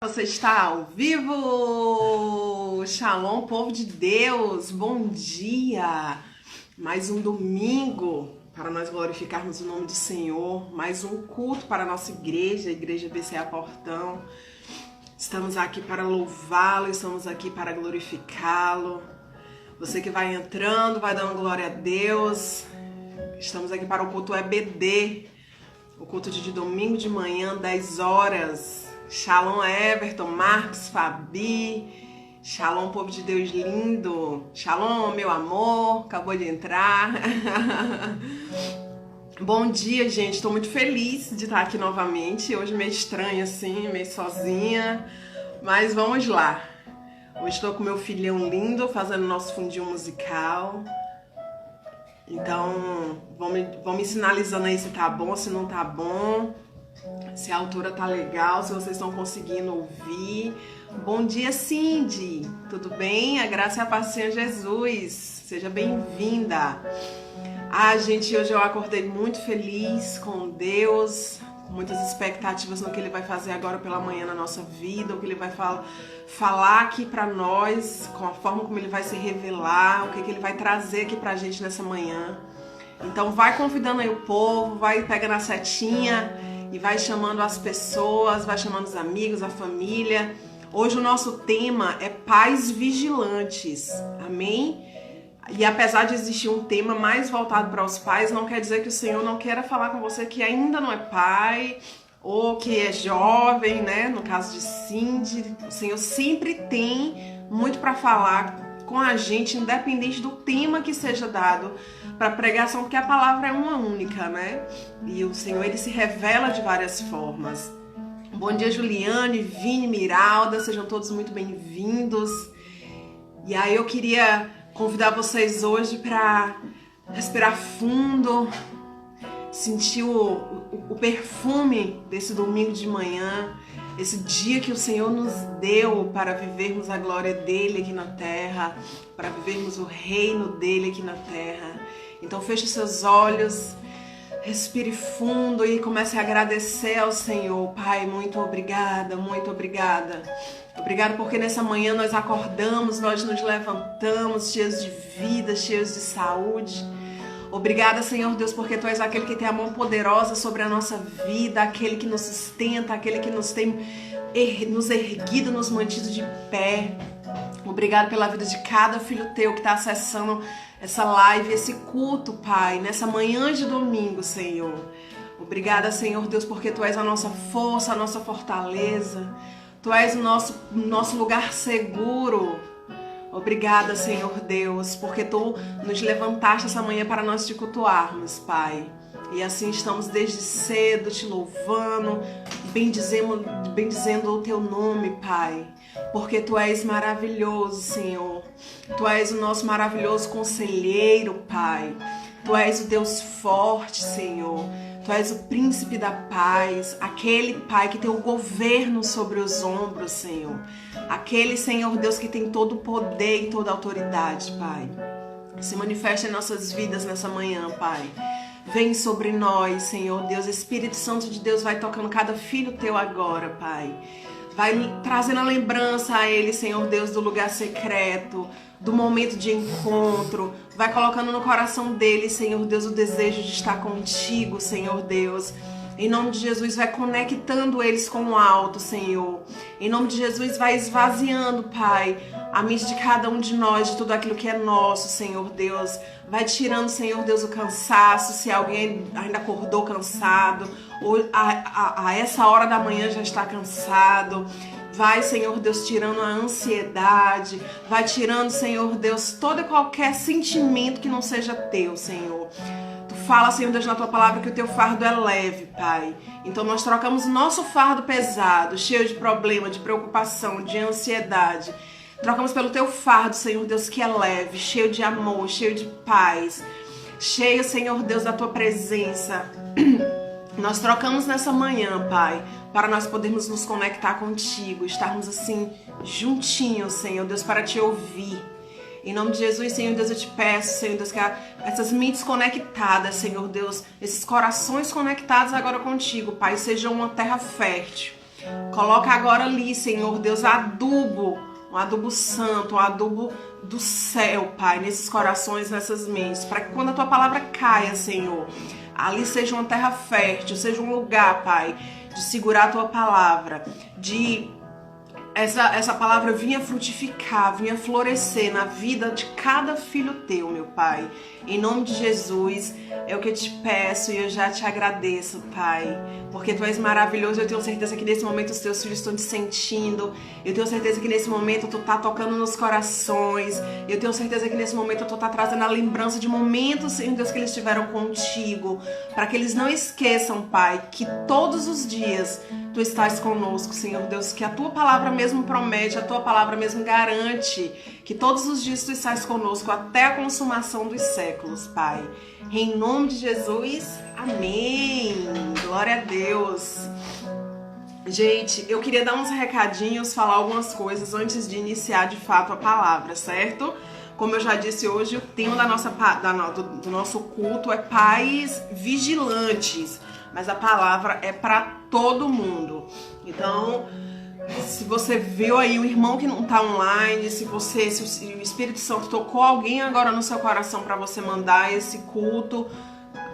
Você está ao vivo! Shalom, povo de Deus! Bom dia! Mais um domingo para nós glorificarmos o nome do Senhor, mais um culto para a nossa igreja, a Igreja BCA Portão. Estamos aqui para louvá-lo, estamos aqui para glorificá-lo. Você que vai entrando, vai dando glória a Deus. Estamos aqui para o culto EBD, o culto de domingo de manhã, 10 horas. Shalom Everton, Marcos, Fabi, Shalom povo de Deus lindo, Shalom meu amor, acabou de entrar. Bom dia, gente, estou muito feliz de estar aqui novamente, hoje meio estranha assim, meio sozinha, mas vamos lá. Hoje estou com meu filhão lindo fazendo nosso fundinho musical, então vão me sinalizando aí se tá bom, se não tá bom. Se a altura tá legal, se vocês estão conseguindo ouvir. Bom dia, Cindy. Tudo bem? A graça e a paz do Senhor Jesus. Seja bem-vinda. Gente, hoje eu acordei muito feliz com Deus, com muitas expectativas no que Ele vai fazer agora pela manhã na nossa vida, o que Ele vai falar aqui pra nós, com a forma como Ele vai se revelar, o que Ele vai trazer aqui pra gente nessa manhã. Então vai convidando aí o povo, vai pegando a setinha e vai chamando as pessoas, vai chamando os amigos, a família. Hoje o nosso tema é pais vigilantes, amém? E apesar de existir um tema mais voltado para os pais, não quer dizer que o Senhor não queira falar com você que ainda não é pai ou que é jovem, né? No caso de Cindy, o Senhor sempre tem muito para falar com a gente, independente do tema que seja dado para pregação, porque a palavra é uma única, né? E o Senhor, Ele se revela de várias formas. Bom dia, Juliane, Vini, Miralda, sejam todos muito bem-vindos. E aí eu queria convidar vocês hoje para respirar fundo, sentir o perfume desse domingo de manhã, esse dia que o Senhor nos deu para vivermos a glória dele aqui na terra, para vivermos o reino dele aqui na terra. Então feche seus olhos, respire fundo e comece a agradecer ao Senhor. Pai, muito obrigada, muito obrigada. Obrigada porque nessa manhã nós acordamos, nós nos levantamos cheios de vida, cheios de saúde. Obrigada, Senhor Deus, porque Tu és aquele que tem a mão poderosa sobre a nossa vida, aquele que nos sustenta, aquele que nos tem nos erguido, nos mantido de pé. Obrigada pela vida de cada filho Teu que está acessando essa live, esse culto, Pai, nessa manhã de domingo, Senhor. Obrigada, Senhor Deus, porque Tu és a nossa força, a nossa fortaleza. Tu és o nosso lugar seguro. Obrigada, Senhor Deus, porque Tu nos levantaste essa manhã para nós te cultuarmos, Pai. E assim estamos desde cedo te louvando, bendizendo o Teu nome, Pai. Porque Tu és maravilhoso, Senhor. Tu és o nosso maravilhoso conselheiro, Pai. Tu és o Deus forte, Senhor. Tu és o príncipe da paz, aquele, Pai, que tem o governo sobre os ombros, Senhor. Aquele, Senhor Deus, que tem todo o poder e toda a autoridade, Pai. Se manifesta em nossas vidas nessa manhã, Pai. Vem sobre nós, Senhor Deus. Espírito Santo de Deus vai tocando cada filho Teu agora, Pai. Vai trazendo a lembrança a ele, Senhor Deus, do lugar secreto, do momento de encontro. Vai colocando no coração dele, Senhor Deus, o desejo de estar contigo, Senhor Deus. Em nome de Jesus, vai conectando eles com o alto, Senhor. Em nome de Jesus, vai esvaziando, Pai, a mente de cada um de nós, de tudo aquilo que é nosso, Senhor Deus. Vai tirando, Senhor Deus, o cansaço, se alguém ainda acordou cansado, ou a essa hora da manhã já está cansado. Vai, Senhor Deus, tirando a ansiedade. Vai tirando, Senhor Deus, todo e qualquer sentimento que não seja Teu, Senhor. Tu fala, Senhor Deus, na Tua palavra que o Teu fardo é leve, Pai. Então nós trocamos nosso fardo pesado, cheio de problema, de preocupação, de ansiedade. Trocamos pelo Teu fardo, Senhor Deus, que é leve, cheio de amor, cheio de paz. Cheio, Senhor Deus, da Tua presença. Nós trocamos nessa manhã, Pai, para nós podermos nos conectar contigo, estarmos assim juntinhos, Senhor Deus, para Te ouvir. Em nome de Jesus, Senhor Deus, eu te peço, Senhor Deus, que essas mentes conectadas, Senhor Deus, esses corações conectados agora contigo, Pai, sejam uma terra fértil. Coloca agora ali, Senhor Deus, adubo, um adubo santo, um adubo do céu, Pai, nesses corações, nessas mentes, para que quando a tua palavra caia, Senhor, ali seja uma terra fértil, seja um lugar, Pai, de segurar a tua palavra, de essa palavra vinha frutificar, vinha florescer na vida de cada filho teu, meu Pai. Em nome de Jesus, é o que eu te peço e eu já te agradeço, Pai. Porque tu és maravilhoso, eu tenho certeza que nesse momento os teus filhos estão te sentindo. Eu tenho certeza que nesse momento tu tá tocando nos corações. Eu tenho certeza que nesse momento tu tá trazendo a lembrança de momentos, Senhor Deus, que eles tiveram contigo. Para que eles não esqueçam, Pai, que todos os dias tu estás conosco, Senhor Deus. Que a tua palavra mesmo promete, a tua palavra mesmo garante que todos os dias tu estás conosco até a consumação dos séculos, Pai. Em nome de Jesus, amém. Glória a Deus. Gente, eu queria dar uns recadinhos, falar algumas coisas antes de iniciar de fato a palavra, certo? Como eu já disse hoje, o tema do nosso culto é pais vigilantes, mas a palavra é para todo mundo. Então, se você viu aí o irmão que não tá online, se o Espírito Santo tocou alguém agora no seu coração para você mandar esse culto,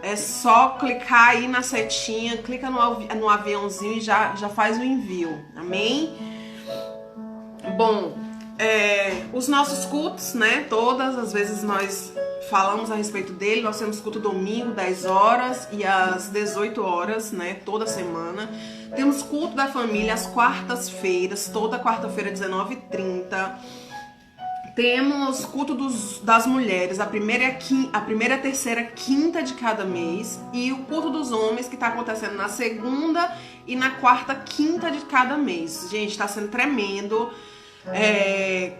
é só clicar aí na setinha, clica no aviãozinho e já faz o envio. Amém? Bom, os nossos cultos, né? Todas as vezes nós falamos a respeito dele. Nós temos culto domingo, 10 horas e às 18 horas, né? Toda semana. Temos culto da família às quartas-feiras, toda quarta-feira, 19h30. Temos culto das mulheres, a primeira, a terceira, quinta de cada mês. E o culto dos homens, que está acontecendo na segunda e na quarta, quinta de cada mês. Gente, está sendo tremendo.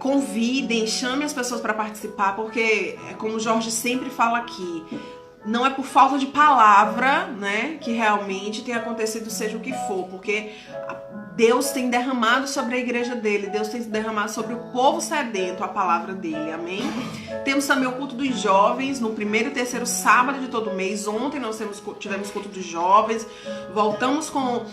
Convidem, chamem as pessoas para participar, porque, como o Jorge sempre fala aqui, não é por falta de palavra, né, que realmente tem acontecido seja o que for, porque Deus tem derramado sobre a igreja dele, Deus tem derramado sobre o povo sedento a palavra dele, amém? Temos também o culto dos jovens, no primeiro e terceiro sábado de todo mês. Ontem nós tivemos culto dos jovens, voltamos com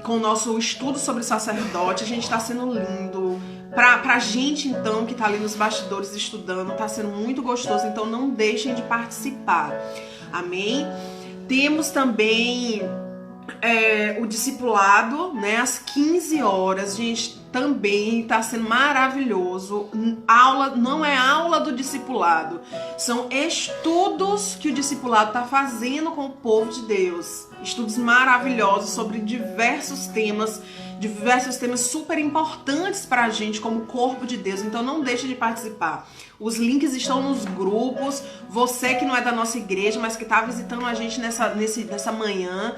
o nosso estudo sobre sacerdote, a gente está sendo lindo. Pra gente, então, que tá ali nos bastidores estudando, tá sendo muito gostoso, então não deixem de participar. Amém? Temos também o discipulado, né, às 15 horas, gente, também tá sendo maravilhoso. Não é aula do discipulado, são estudos que o discipulado tá fazendo com o povo de Deus. Estudos maravilhosos sobre diversos temas super importantes pra gente como corpo de Deus. Então não deixe de participar. Os links estão nos grupos. Você que não é da nossa igreja, mas que tá visitando a gente nessa manhã,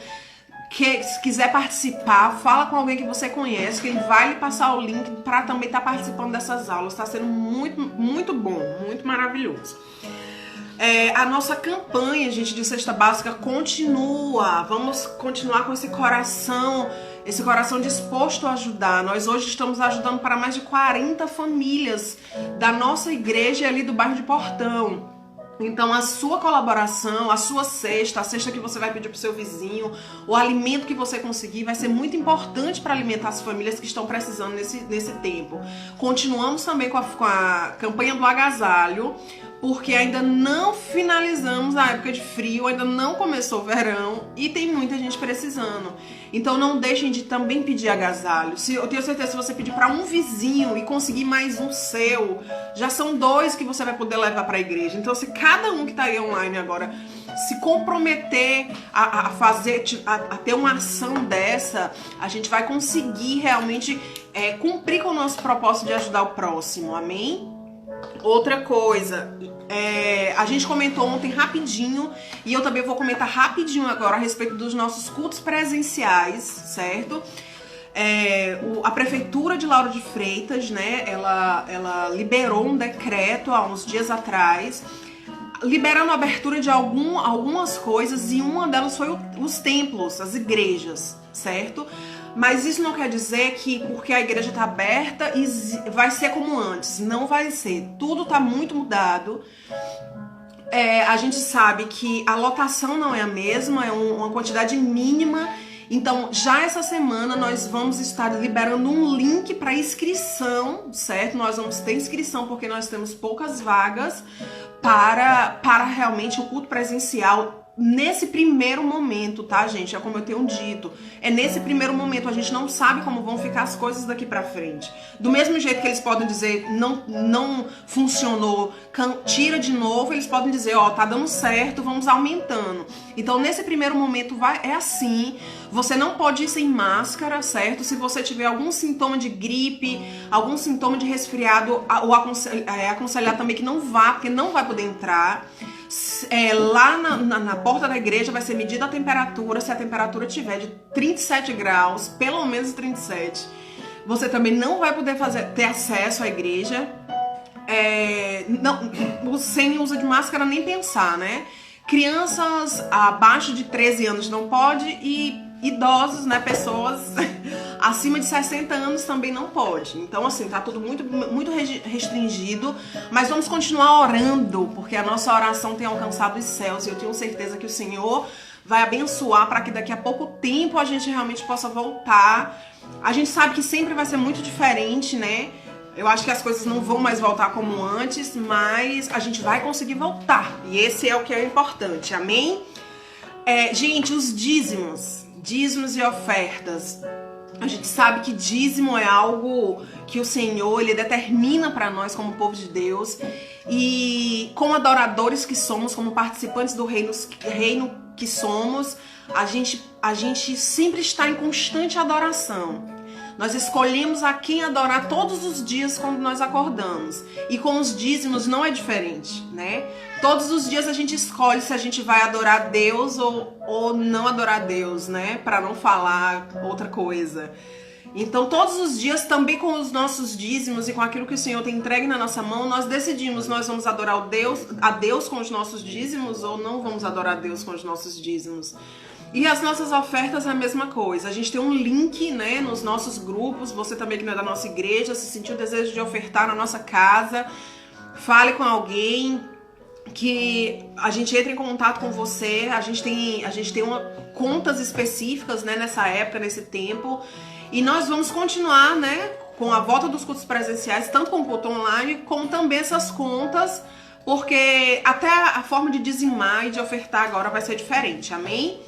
que se quiser participar, fala com alguém que você conhece, que ele vai lhe passar o link para também estar participando dessas aulas. Está sendo muito, muito bom, muito maravilhoso. A nossa campanha, gente, de cesta básica continua. Vamos continuar com esse coração disposto a ajudar. Nós hoje estamos ajudando para mais de 40 famílias da nossa igreja ali do bairro de Portão. Então a sua colaboração, a sua cesta, a cesta que você vai pedir pro seu vizinho, o alimento que você conseguir vai ser muito importante para alimentar as famílias que estão precisando nesse tempo. Continuamos também com a campanha do agasalho, porque ainda não finalizamos a época de frio, ainda não começou o verão e tem muita gente precisando. Então não deixem de também pedir agasalho. Eu tenho certeza que se você pedir para um vizinho e conseguir mais um seu, já são 2 que você vai poder levar para a igreja. Então se cada um que está aí online agora se comprometer a ter uma ação dessa, a gente vai conseguir realmente cumprir com o nosso propósito de ajudar o próximo, amém? Outra coisa, a gente comentou ontem rapidinho e eu também vou comentar rapidinho agora a respeito dos nossos cultos presenciais, certo? A Prefeitura de Lauro de Freitas, né, ela liberou um decreto há uns dias atrás, liberando a abertura de algumas coisas, e uma delas foi os templos, as igrejas, certo? Mas isso não quer dizer que porque a igreja está aberta vai ser como antes. Não vai ser. Tudo está muito mudado. A gente sabe que a lotação não é a mesma, é uma quantidade mínima. Então, já essa semana nós vamos estar liberando um link para inscrição, certo? Nós vamos ter inscrição porque nós temos poucas vagas para realmente o culto presencial nesse primeiro momento, tá, gente? É como eu tenho dito. É nesse primeiro momento, a gente não sabe como vão ficar as coisas daqui pra frente. Do mesmo jeito que eles podem dizer, não funcionou, tira de novo, eles podem dizer, ó, tá dando certo, vamos aumentando. Então, nesse primeiro momento, é assim. Você não pode ir sem máscara, certo? Se você tiver algum sintoma de gripe, algum sintoma de resfriado, ou aconselhar também que não vá, porque não vai poder entrar. Lá na porta da igreja vai ser medida a temperatura. Se a temperatura tiver de 37 graus, pelo menos 37, você também não vai poder ter acesso à igreja. Sem uso de máscara nem pensar, né? Crianças abaixo de 13 anos não pode e idosos, né, pessoas acima de 60 anos também não pode. Então, assim, tá tudo muito restringido, mas vamos continuar orando, porque a nossa oração tem alcançado os céus e eu tenho certeza que o Senhor vai abençoar para que daqui a pouco tempo a gente realmente possa voltar. A gente sabe que sempre vai ser muito diferente, né? Eu acho que as coisas não vão mais voltar como antes, mas a gente vai conseguir voltar. E esse é o que é importante, amém? Gente, os dízimos e ofertas. A gente sabe que dízimo é algo que o Senhor, Ele determina para nós como povo de Deus. E como adoradores que somos, como participantes do reino que somos, a gente sempre está em constante adoração. Nós escolhemos a quem adorar todos os dias quando nós acordamos. E com os dízimos não é diferente, né? Todos os dias a gente escolhe se a gente vai adorar Deus ou não adorar Deus, né? Para não falar outra coisa. Então, todos os dias, também com os nossos dízimos e com aquilo que o Senhor tem entregue na nossa mão, nós decidimos, nós vamos adorar a Deus com os nossos dízimos ou não vamos adorar a Deus com os nossos dízimos. E as nossas ofertas é a mesma coisa. A gente tem um link, né, nos nossos grupos. Você também que não é da nossa igreja, se sentiu o desejo de ofertar na nossa casa, fale com alguém que a gente entre em contato com você. A gente tem contas específicas, né, nessa época, nesse tempo. E nós vamos continuar, né, com a volta dos cultos presenciais, tanto com o culto online, como também essas contas, porque até a forma de dizimar e de ofertar agora vai ser diferente, amém?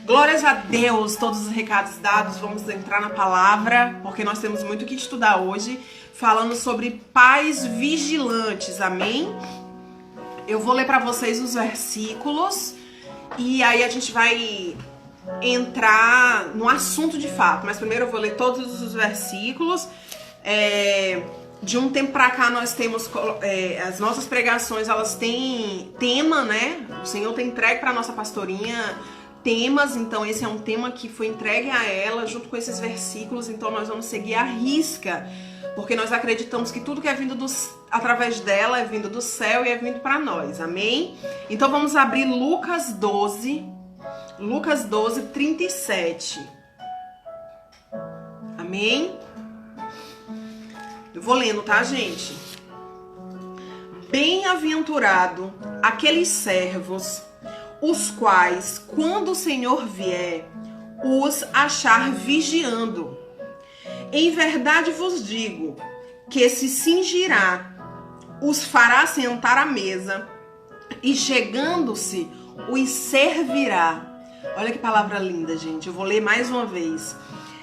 Glórias a Deus, todos os recados dados, vamos entrar na palavra, porque nós temos muito o que estudar hoje, falando sobre pais vigilantes, amém? Eu vou ler para vocês os versículos e aí a gente vai entrar no assunto de fato, mas primeiro eu vou ler todos os versículos. De um tempo pra cá nós temos as nossas pregações, elas têm tema, né? O Senhor tem entregue para nossa pastorinha temas, então esse é um tema que foi entregue a ela junto com esses versículos, então nós vamos seguir à risca, porque nós acreditamos que tudo que é vindo através dela é vindo do céu e é vindo para nós, amém? Então vamos abrir Lucas 12, 37, amém? Eu vou lendo, tá, gente? Bem-aventurado aqueles servos os quais, quando o Senhor vier, os achar vigiando. Em verdade vos digo, que se cingirá, os fará sentar à mesa, e chegando-se, os servirá. Olha que palavra linda, gente. Eu vou ler mais uma vez.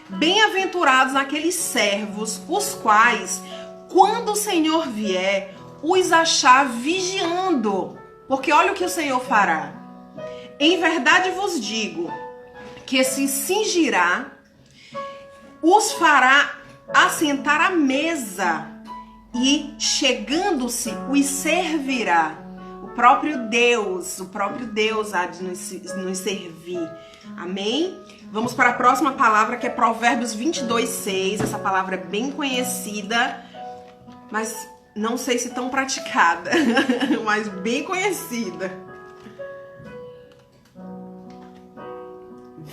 Bem-aventurados aqueles servos, os quais, quando o Senhor vier, os achar vigiando. Porque olha o que o Senhor fará. Em verdade vos digo, que se cingirá, os fará assentar à mesa, e chegando-se, os servirá. O próprio Deus há de nos servir. Amém? Vamos para a próxima palavra, que é Provérbios 22:6. Essa palavra é bem conhecida, mas não sei se tão praticada, mas bem conhecida.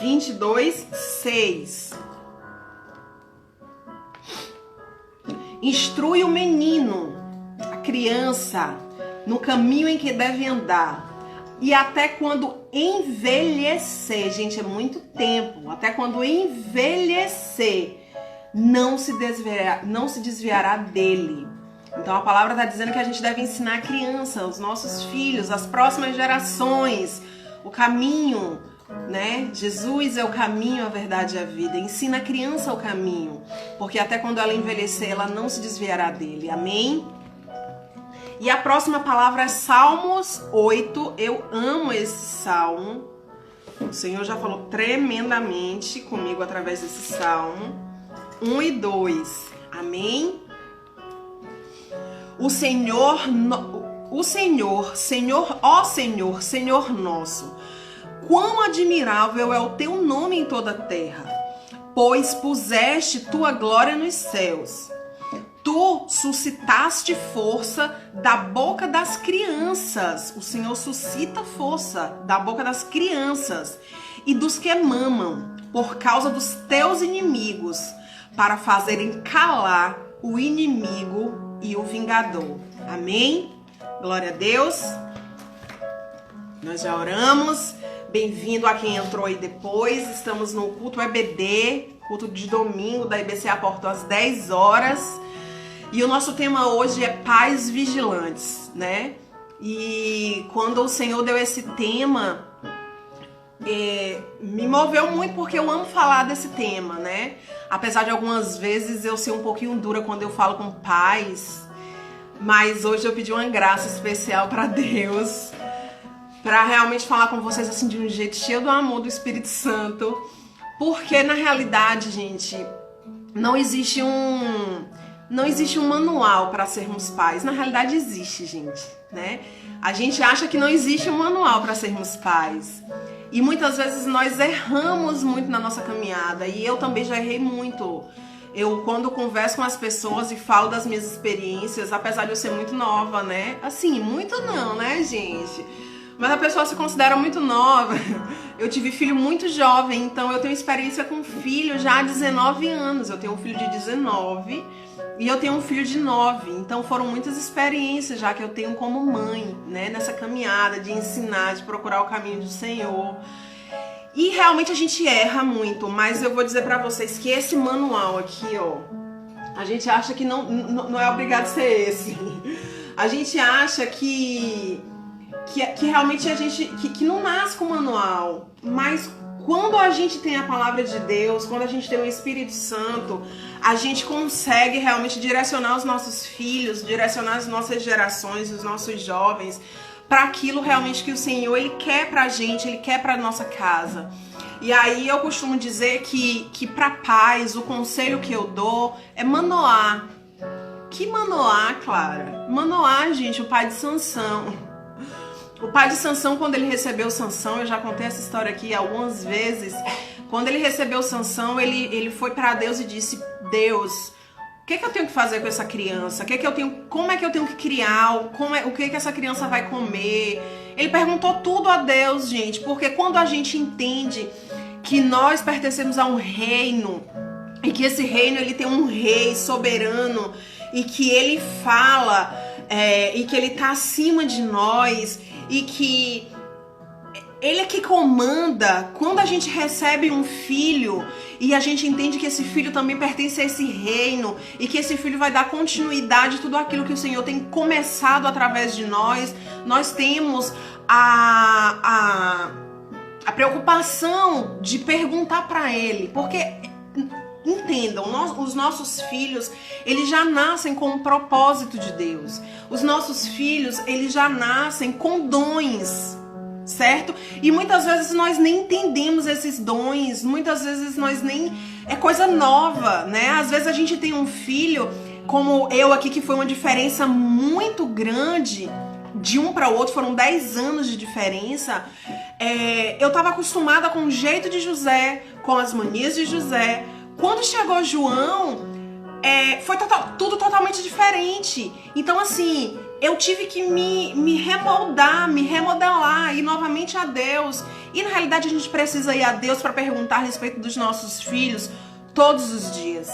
22:6. Instrui o menino, a criança, no caminho em que deve andar. e até quando envelhecer, gente, é muito tempo, até quando envelhecer, não se desviará dele. Então a palavra está dizendo que a gente deve ensinar a criança, os nossos filhos, as próximas gerações, o caminho, né? Jesus é o caminho, a verdade e a vida. Ensina a criança o caminho, porque até quando ela envelhecer, ela não se desviará dele. Amém? E a próxima palavra é Salmos 8. Eu amo esse salmo. O Senhor já falou tremendamente comigo através desse salmo. 1 e 2. Amém? Senhor, Senhor nosso, quão admirável é o teu nome em toda a terra, pois puseste tua glória nos céus. Tu suscitaste força da boca das crianças. O Senhor suscita força da boca das crianças e dos que mamam, por causa dos teus inimigos, para fazerem calar o inimigo e o vingador. Amém? Glória a Deus. Nós já oramos. Bem-vindo a quem entrou aí depois. Estamos no culto EBD, culto de domingo da IBC a Porto às 10 horas. E o nosso tema hoje é pais vigilantes, né? E quando o Senhor deu esse tema, me moveu muito porque eu amo falar desse tema, né? Apesar de algumas vezes eu ser um pouquinho dura quando eu falo com pais, mas hoje eu pedi uma graça especial para Deus, para realmente falar com vocês assim de um jeito cheio do amor do Espírito Santo, porque na realidade, gente, não existe um manual para sermos pais. Na realidade existe, gente, né? A gente acha que não existe um manual para sermos pais. E muitas vezes nós erramos muito na nossa caminhada. E eu também já errei muito. Eu, quando converso com as pessoas e falo das minhas experiências, apesar de eu ser muito nova, né? Assim, muito não, né, gente? Mas a pessoa se considera muito nova. Eu tive filho muito jovem, então eu tenho experiência com filho já há 19 anos. Eu tenho um filho de 19 e eu tenho um filho de 9. Então foram muitas experiências já que eu tenho como mãe, né? Nessa caminhada de ensinar, de procurar o caminho do Senhor. E realmente a gente erra muito, mas eu vou dizer pra vocês que esse manual aqui, ó, a gente acha que não é obrigado a ser esse. A gente acha que realmente a gente que não nasce com manual, mas quando a gente tem a palavra de Deus, quando a gente tem o Espírito Santo, a gente consegue realmente direcionar os nossos filhos, direcionar as nossas gerações, os nossos jovens, para aquilo realmente que o Senhor Ele quer pra gente, Ele quer pra nossa casa. E aí eu costumo dizer que para pais, o conselho que eu dou é Manoá. Que Manoá, Clara? Manoá, gente, o pai de Sansão. O pai de Sansão, quando ele recebeu Sansão, eu já contei essa história aqui algumas vezes, quando ele recebeu Sansão, ele foi para Deus e disse: Deus, o que eu tenho que fazer com essa criança? Como é que eu tenho que criar? O que essa criança vai comer? Ele perguntou tudo a Deus, gente, porque quando a gente entende que nós pertencemos a um reino, e que esse reino ele tem um rei soberano, e que ele fala, e que ele está acima de nós, e que ele é que comanda. Quando a gente recebe um filho e a gente entende que esse filho também pertence a esse reino e que esse filho vai dar continuidade a tudo aquilo que o Senhor tem começado através de nós, nós temos a preocupação de perguntar para ele, porque entendam, os nossos filhos, eles já nascem com um propósito de Deus. Os nossos filhos, eles já nascem com dons, certo? E muitas vezes nós nem entendemos esses dons, muitas vezes nós nem... É coisa nova, né? Às vezes a gente tem um filho, como eu aqui, que foi uma diferença muito grande, de um para o outro, foram 10 anos de diferença. Eu estava acostumada com o jeito de José, com as manias de José. Quando chegou João, foi tudo totalmente diferente. Então, assim, eu tive que me remodelar, ir novamente a Deus. E, na realidade, a gente precisa ir a Deus para perguntar a respeito dos nossos filhos todos os dias.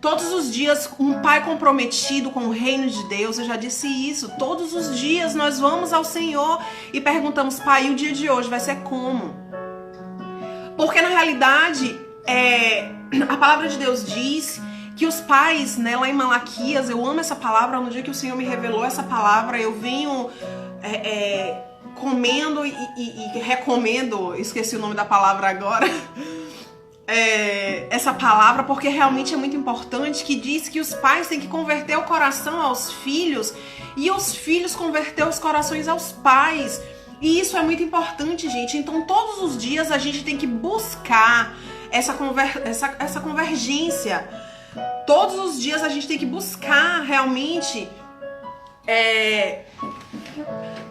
Todos os dias, um pai comprometido com o reino de Deus, eu já disse isso, todos os dias nós vamos ao Senhor e perguntamos, pai, e o dia de hoje vai ser como? Porque na realidade, a palavra de Deus diz que os pais, né, lá em Malaquias, eu amo essa palavra, no dia que o Senhor me revelou essa palavra, eu venho comendo e recomendo, esqueci o nome da palavra agora, essa palavra, porque realmente é muito importante, que diz que os pais têm que converter o coração aos filhos e os filhos converter os corações aos pais. E isso é muito importante, gente. Então todos os dias a gente tem que buscar essa convergência. Todos os dias a gente tem que buscar realmente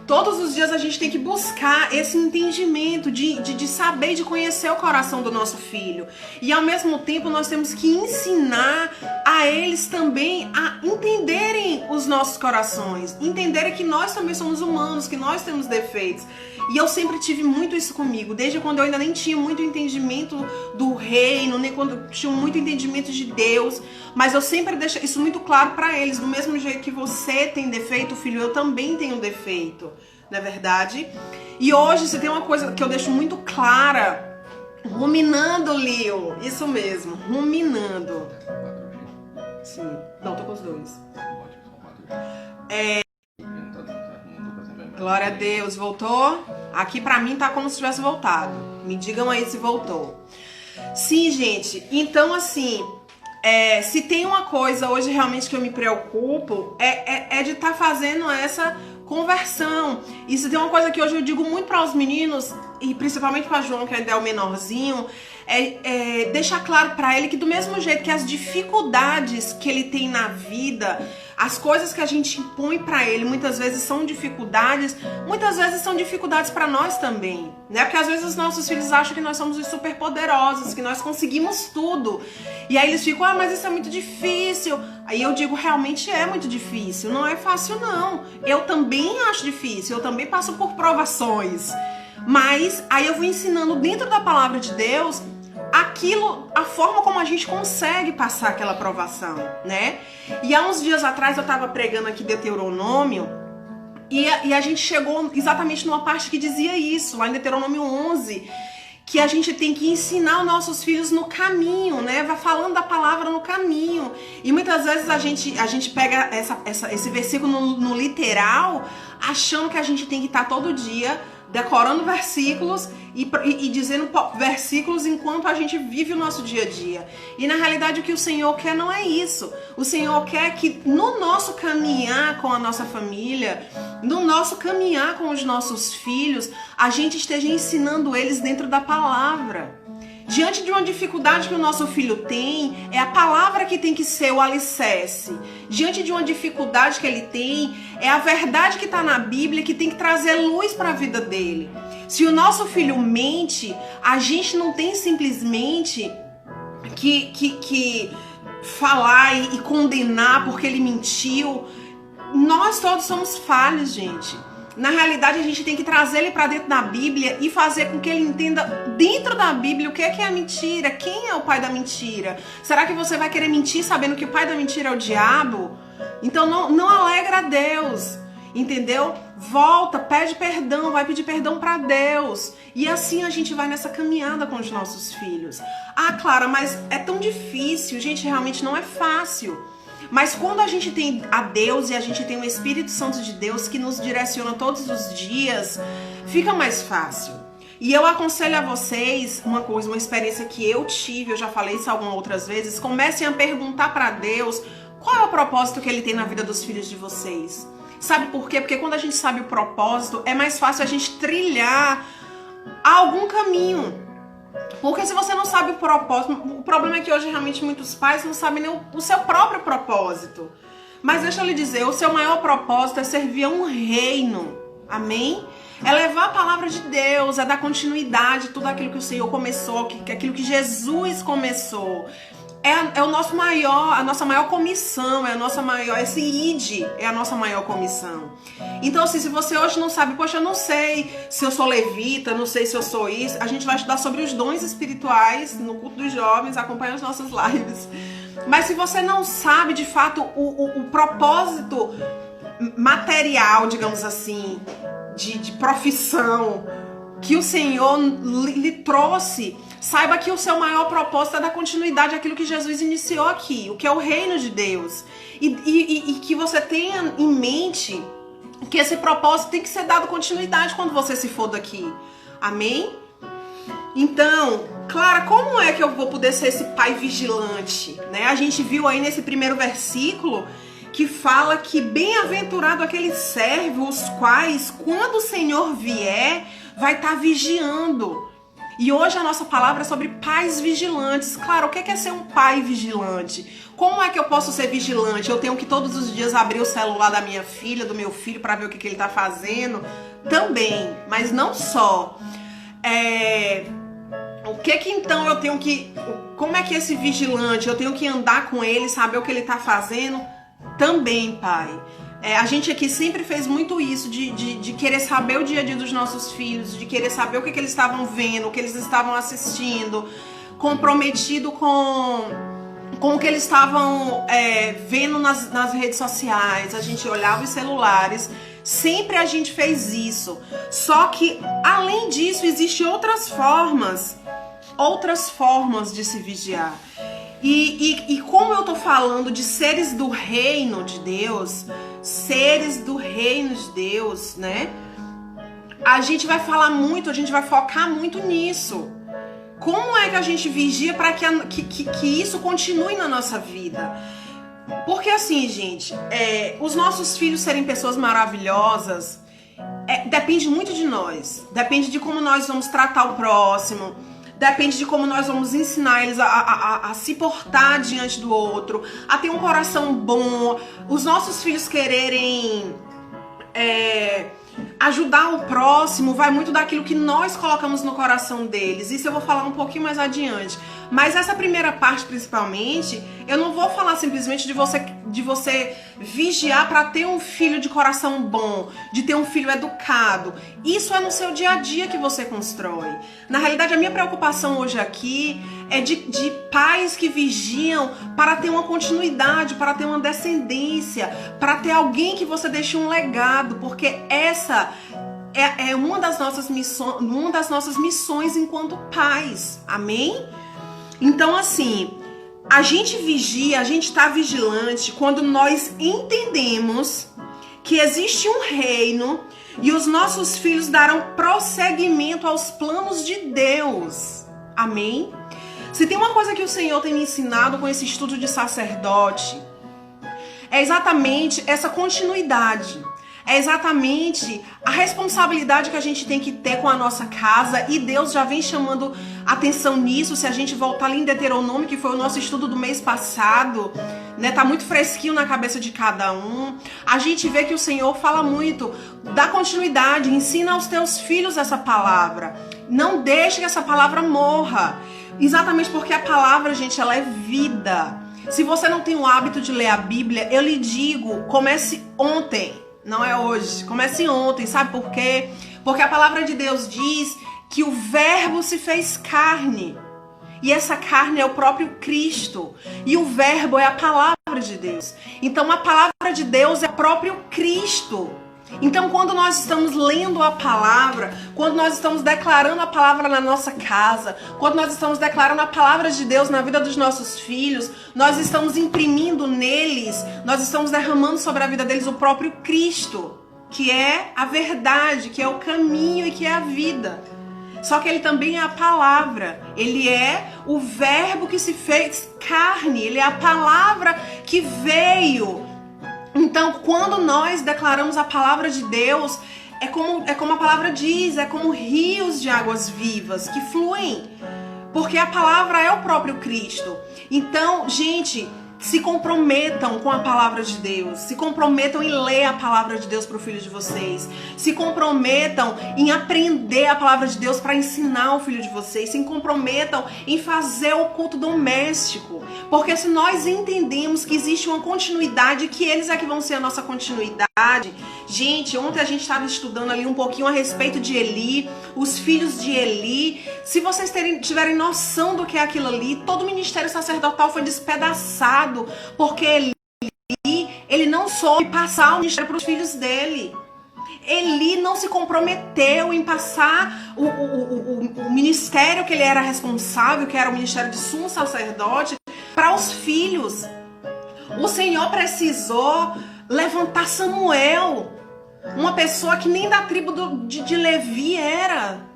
todos os dias a gente tem que buscar esse entendimento de saber, de conhecer o coração do nosso filho. E ao mesmo tempo nós temos que ensinar a eles também a entenderem os nossos corações, entenderem que nós também somos humanos, que nós temos defeitos. E eu sempre tive muito isso comigo, desde quando eu ainda nem tinha muito entendimento do reino, nem quando eu tinha muito entendimento de Deus. Mas eu sempre deixo isso muito claro para eles. Do mesmo jeito que você tem defeito, filho, eu também tenho defeito. Não é verdade? E hoje, se tem uma coisa que eu deixo muito clara, ruminando, Leo. Isso mesmo, ruminando. Sim, não, tô com os dois. Glória a Deus, voltou? Aqui pra mim tá como se tivesse voltado. Me digam aí se voltou. Sim, gente, então assim, se tem uma coisa hoje realmente que eu me preocupo, é de estar fazendo essa conversão. E se tem uma coisa que hoje eu digo muito para os meninos, e principalmente para João, que ainda é o menorzinho, deixar claro para ele que do mesmo jeito que as dificuldades que ele tem na vida, as coisas que a gente impõe para ele muitas vezes são dificuldades, muitas vezes são dificuldades para nós também, né? Porque às vezes os nossos filhos acham que nós somos os super poderosos, que nós conseguimos tudo. E aí eles ficam, mas isso é muito difícil. Aí eu digo, realmente é muito difícil, não é fácil não. Eu também acho difícil, eu também passo por provações. Mas aí eu vou ensinando dentro da palavra de Deus a forma como a gente consegue passar aquela provação, né? E há uns dias atrás eu tava pregando aqui Deuteronômio e a gente chegou exatamente numa parte que dizia isso, lá em Deuteronômio 11, que a gente tem que ensinar os nossos filhos no caminho, né? Vai falando da palavra no caminho. E muitas vezes a gente pega esse versículo no literal, achando que a gente tem que estar todo dia decorando versículos e dizendo versículos enquanto a gente vive o nosso dia a dia. E na realidade o que o Senhor quer não é isso. O Senhor quer que no nosso caminhar com a nossa família, no nosso caminhar com os nossos filhos, a gente esteja ensinando eles dentro da palavra. Diante de uma dificuldade que o nosso filho tem, é a palavra que tem que ser o alicerce. Diante de uma dificuldade que ele tem, é a verdade que está na Bíblia que tem que trazer luz para a vida dele. Se o nosso filho mente, a gente não tem simplesmente que falar e condenar porque ele mentiu. Nós todos somos falhos, gente. Na realidade, a gente tem que trazer ele para dentro da Bíblia e fazer com que ele entenda dentro da Bíblia o que é a mentira, quem é o pai da mentira. Será que você vai querer mentir sabendo que o pai da mentira é o diabo? Então não alegra a Deus, entendeu? Volta, pede perdão, vai pedir perdão para Deus. E assim a gente vai nessa caminhada com os nossos filhos. Ah, Clara, mas é tão difícil. Gente, realmente não é fácil. Mas quando a gente tem a Deus e a gente tem o Espírito Santo de Deus que nos direciona todos os dias, fica mais fácil. E eu aconselho a vocês uma coisa, uma experiência que eu tive, eu já falei isso algumas outras vezes, comecem a perguntar para Deus qual é o propósito que Ele tem na vida dos filhos de vocês. Sabe por quê? Porque quando a gente sabe o propósito, é mais fácil a gente trilhar algum caminho. Porque se você não sabe o propósito, o problema é que hoje realmente muitos pais não sabem nem o seu próprio propósito. Mas deixa eu lhe dizer, o seu maior propósito é servir a um reino. Amém? É levar a palavra de Deus, é dar continuidade a tudo aquilo que o Senhor começou, aquilo que Jesus começou. É o nosso maior, a nossa maior comissão, esse ID é a nossa maior comissão. Então assim, se você hoje não sabe, poxa, eu não sei se eu sou levita, não sei se eu sou isso, a gente vai estudar sobre os dons espirituais no culto dos jovens, acompanha as nossas lives. Mas se você não sabe, de fato, o propósito material, digamos assim, de profissão que o Senhor lhe trouxe, saiba que o seu maior propósito é dar continuidade àquilo que Jesus iniciou aqui, o que é o reino de Deus. E que você tenha em mente que esse propósito tem que ser dado continuidade quando você se for daqui. Amém? Então, Clara, como é que eu vou poder ser esse pai vigilante? Né? A gente viu aí nesse primeiro versículo que fala que bem-aventurado aquele servo, os quais, quando o Senhor vier, vai estar vigiando. E hoje a nossa palavra é sobre pais vigilantes. Claro, o que é ser um pai vigilante? Como é que eu posso ser vigilante? Eu tenho que todos os dias abrir o celular da minha filha, do meu filho, para ver o que ele está fazendo? Também, mas não só. O que então eu tenho que... Como é que esse vigilante, eu tenho que andar com ele, saber o que ele está fazendo? Também, pai. A gente aqui sempre fez muito isso, de querer saber o dia a dia dos nossos filhos, de querer saber o que eles estavam vendo, o que eles estavam assistindo, comprometido com o que eles estavam vendo nas redes sociais. A gente olhava os celulares, sempre a gente fez isso. Só que, além disso, existem outras formas de se vigiar. E como eu tô falando de seres do reino de Deus, né? A gente vai falar muito, a gente vai focar muito nisso. Como é que a gente vigia para que isso continue na nossa vida? Porque assim, gente, os nossos filhos serem pessoas maravilhosas depende muito de nós. Depende de como nós vamos tratar o próximo. Depende de como nós vamos ensinar eles a se portar diante do outro, a ter um coração bom. Os nossos filhos quererem ajudar o próximo vai muito daquilo que nós colocamos no coração deles. Isso eu vou falar um pouquinho mais adiante. Mas essa primeira parte, principalmente, eu não vou falar simplesmente de você vigiar para ter um filho de coração bom, de ter um filho educado. Isso é no seu dia a dia que você constrói. Na realidade, a minha preocupação hoje aqui é de pais que vigiam para ter uma continuidade, para ter uma descendência, para ter alguém que você deixe um legado, porque essa é uma das nossas missões enquanto pais. Amém? Então, assim, a gente vigia, a gente está vigilante quando nós entendemos que existe um reino e os nossos filhos darão prosseguimento aos planos de Deus. Amém? Se tem uma coisa que o Senhor tem me ensinado com esse estudo de sacerdote, é exatamente essa continuidade. É exatamente a responsabilidade que a gente tem que ter com a nossa casa, e Deus já vem chamando atenção nisso. Se a gente voltar ali em Deuteronômio, que foi o nosso estudo do mês passado, né, tá muito fresquinho na cabeça de cada um, a gente vê que o Senhor fala muito, dá continuidade, ensina aos teus filhos essa palavra, não deixe que essa palavra morra, exatamente porque a palavra, gente, ela é vida. Se você não tem o hábito de ler a Bíblia, eu lhe digo, comece ontem. Não é hoje, comece ontem, sabe por quê? Porque a palavra de Deus diz que o verbo se fez carne. E essa carne é o próprio Cristo. E o verbo é a palavra de Deus. Então a palavra de Deus é o próprio Cristo. Então quando nós estamos lendo a palavra, quando nós estamos declarando a palavra na nossa casa, quando nós estamos declarando a palavra de Deus na vida dos nossos filhos, nós estamos imprimindo neles, nós estamos derramando sobre a vida deles o próprio Cristo, que é a verdade, que é o caminho e que é a vida. Só que ele também é a palavra, ele é o verbo que se fez carne, ele é a palavra que veio. Então, quando nós declaramos a palavra de Deus, é como a palavra diz, é como rios de águas vivas que fluem, porque a palavra é o próprio Cristo. Então, gente, Se comprometam com a palavra de Deus. Se comprometam em ler a palavra de Deus para o filho de vocês. Se comprometam em aprender a palavra de Deus para ensinar o filho de vocês. Se comprometam em fazer o culto doméstico. Porque se nós entendemos que existe uma continuidade, que eles é que vão ser a nossa continuidade. Gente, ontem a gente estava estudando ali um pouquinho a respeito de Eli, os filhos de Eli. Se vocês tiverem noção do que é aquilo ali, todo o ministério sacerdotal foi despedaçado. Porque ele não soube passar o ministério para os filhos dele. Eli não se comprometeu em passar o ministério que ele era responsável, que era o ministério de sumo sacerdote, para os filhos. O Senhor precisou levantar Samuel, uma pessoa que nem da tribo de Levi era.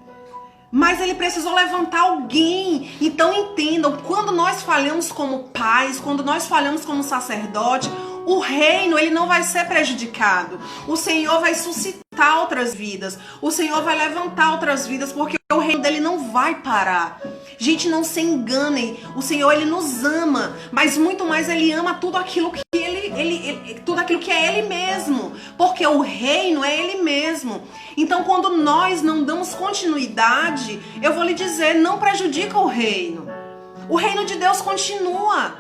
Mas ele precisou levantar alguém. Então entendam, quando nós falhamos como pais, quando nós falhamos como sacerdote, o reino ele não vai ser prejudicado. O Senhor vai suscitar outras vidas. O Senhor vai levantar outras vidas, porque o reino dele não vai parar. Gente, não se enganem. O Senhor ele nos ama, mas muito mais ele ama tudo aquilo que tudo aquilo que é ele mesmo, porque o reino é ele mesmo. Então, quando nós não damos continuidade, eu vou lhe dizer, não prejudica o reino. O reino de Deus continua.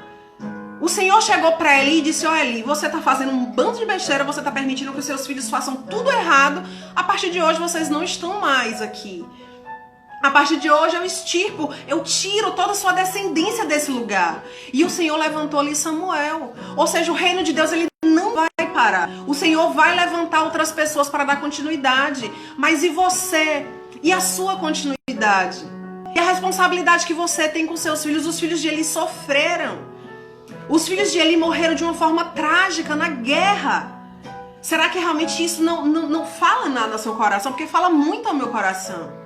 O Senhor chegou para Eli e disse: ó, Eli, você tá fazendo um bando de besteira, você tá permitindo que os seus filhos façam tudo errado. A partir de hoje vocês não estão mais aqui. A partir de hoje eu tiro toda a sua descendência desse lugar. E o Senhor levantou ali Samuel. Ou seja, o reino de Deus ele não vai parar. O Senhor vai levantar outras pessoas para dar continuidade. Mas e você? E a sua continuidade? E a responsabilidade que você tem com seus filhos? Os filhos de Eli sofreram. Os filhos de Eli morreram de uma forma trágica na guerra. Será que realmente isso não fala nada ao seu coração? Porque fala muito ao meu coração.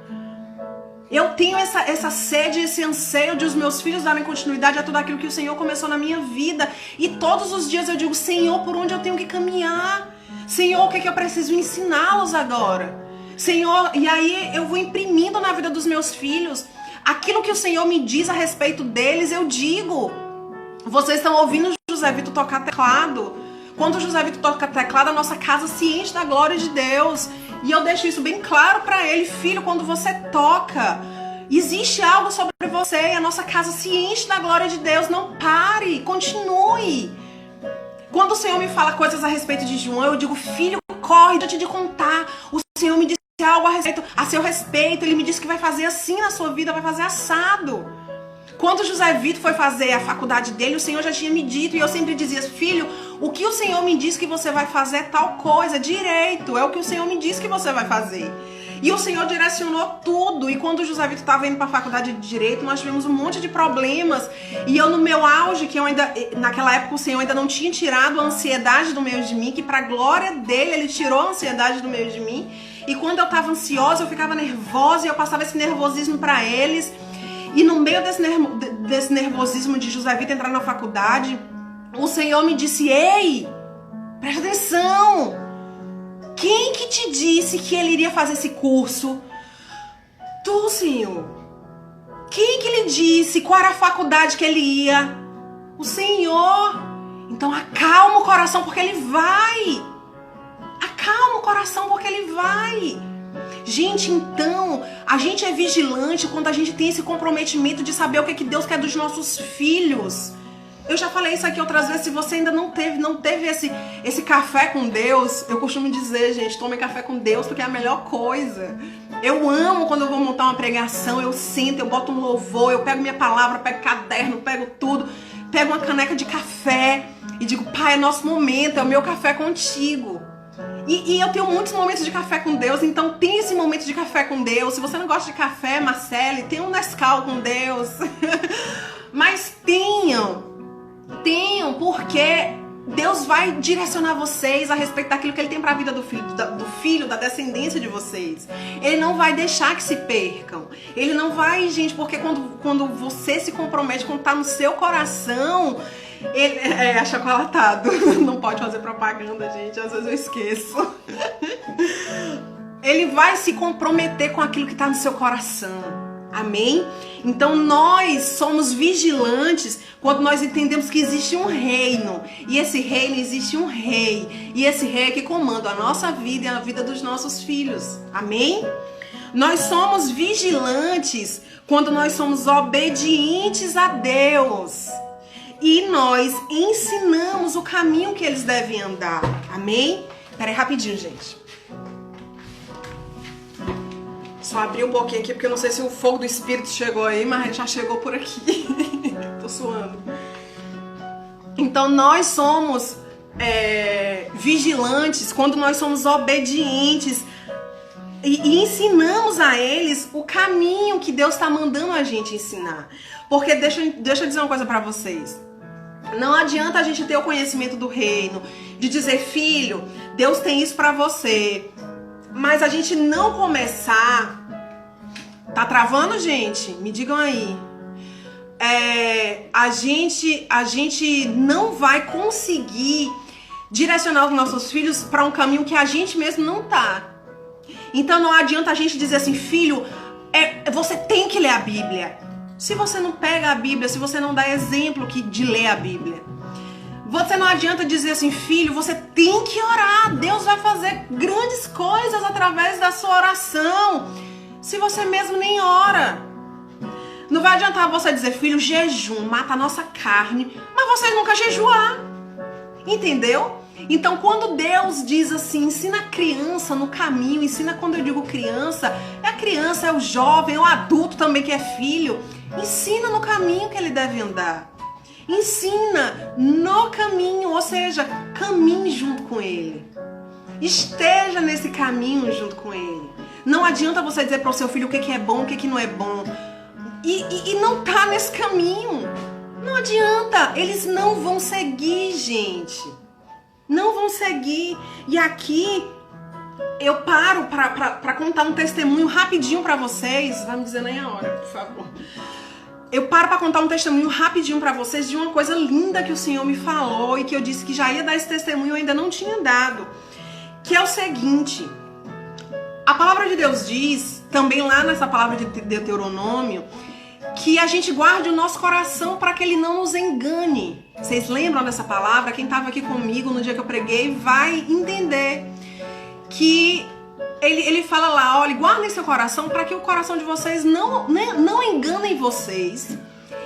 Eu tenho essa sede, esse anseio de os meus filhos darem continuidade a tudo aquilo que o Senhor começou na minha vida. E todos os dias eu digo: Senhor, por onde eu tenho que caminhar? Senhor, o que é que eu preciso ensiná-los agora? Senhor, e aí eu vou imprimindo na vida dos meus filhos aquilo que o Senhor me diz a respeito deles, eu digo. Vocês estão ouvindo o José Vitor tocar teclado? Quando o José Vitor toca teclado, a nossa casa se enche da glória de Deus. E eu deixo isso bem claro para ele: filho, quando você toca, existe algo sobre você e a nossa casa se enche da glória de Deus. Não pare, continue. Quando o Senhor me fala coisas a respeito de João, eu digo: filho, corre, deixa eu te contar. O Senhor me disse algo a seu respeito. Ele me disse que vai fazer assim na sua vida, vai fazer assado. Quando José Vitor foi fazer a faculdade dele, o Senhor já tinha me dito, e eu sempre dizia: filho, o que o Senhor me diz que você vai fazer é tal coisa, direito, é o que o Senhor me diz que você vai fazer. E o Senhor direcionou tudo. E quando o José Vitor estava indo para a faculdade de Direito, nós tivemos um monte de problemas. E eu no meu auge, que eu ainda, naquela época o Senhor ainda não tinha tirado a ansiedade do meio de mim, que para a glória dele, ele tirou a ansiedade do meio de mim. E quando eu estava ansiosa, eu ficava nervosa e eu passava esse nervosismo para eles. E no meio desse nervosismo de José Vitor entrar na faculdade, o Senhor me disse: ei, presta atenção. Quem que te disse que ele iria fazer esse curso? Tu, Senhor. Quem que lhe disse qual era a faculdade que ele ia? O Senhor. Então acalma o coração porque ele vai. Acalma o coração porque ele vai. Gente, então, a gente é vigilante quando a gente tem esse comprometimento de saber o que Deus quer dos nossos filhos. Eu já falei isso aqui outras vezes. Se você ainda não teve esse café com Deus, eu costumo dizer, gente, tome café com Deus porque é a melhor coisa. Eu amo quando eu vou montar uma pregação, eu sento, eu boto um louvor, eu pego minha palavra, pego caderno, pego tudo, pego uma caneca de café e digo: Pai, é nosso momento, é o meu café contigo. E eu tenho muitos momentos de café com Deus, então tem esse momento de café com Deus. Se você não gosta de café, Marcele, tem um Nescau com Deus. Mas tenham, porque Deus vai direcionar vocês a respeito daquilo que Ele tem para a vida do filho, da descendência de vocês. Ele não vai deixar que se percam. Ele não vai, gente, porque quando você se compromete, quando está no seu coração... Ele é achocolatado. Não pode fazer propaganda, gente. Às vezes eu esqueço. Ele vai se comprometer com aquilo que está no seu coração. Amém? Então nós somos vigilantes quando nós entendemos que existe um reino. E esse reino existe um rei. E esse rei é que comanda a nossa vida e a vida dos nossos filhos. Amém? Nós somos vigilantes quando nós somos obedientes a Deus. E nós ensinamos o caminho que eles devem andar. Amém? Pera aí, rapidinho, gente. Só abri um pouquinho aqui, porque eu não sei se o fogo do Espírito chegou aí, mas já chegou por aqui. Tô suando. Então, nós somos vigilantes quando nós somos obedientes e ensinamos a eles o caminho que Deus está mandando a gente ensinar. Porque deixa eu dizer uma coisa para vocês. Não adianta a gente ter o conhecimento do reino, de dizer, filho, Deus tem isso para você. Mas a gente não começar... Tá travando, gente? Me digam aí. A gente não vai conseguir direcionar os nossos filhos para um caminho que a gente mesmo não tá. Então não adianta a gente dizer assim, filho, você tem que ler a Bíblia. Se você não pega a Bíblia, se você não dá exemplo de ler a Bíblia. Você não adianta dizer assim, filho, você tem que orar. Deus vai fazer grandes coisas através da sua oração. Se você mesmo nem ora. Não vai adiantar você dizer, filho, jejum, mata a nossa carne, mas você nunca jejuar. Entendeu? Então, quando Deus diz assim, ensina a criança no caminho, ensina, quando eu digo criança, é a criança, é o jovem, é o adulto também que é filho. Ensina no caminho que ele deve andar. Ensina no caminho, ou seja, caminhe junto com ele. Esteja nesse caminho junto com ele. Não adianta você dizer para o seu filho o que é bom, o que não é bom. E não tá nesse caminho. Não adianta. Eles não vão seguir, gente. Não vão seguir. E aqui eu paro para contar um testemunho rapidinho para vocês. Vai me dizer nem a hora, por favor. Eu paro para contar um testemunho rapidinho para vocês de uma coisa linda que o Senhor me falou e que eu disse que já ia dar esse testemunho, eu ainda não tinha dado. Que é o seguinte, a palavra de Deus diz, também lá nessa palavra de Deuteronômio, que a gente guarde o nosso coração para que ele não nos engane. Vocês lembram dessa palavra? Quem estava aqui comigo no dia que eu preguei vai entender que ele fala lá, olha, guardem seu coração para que o coração de vocês não enganem vocês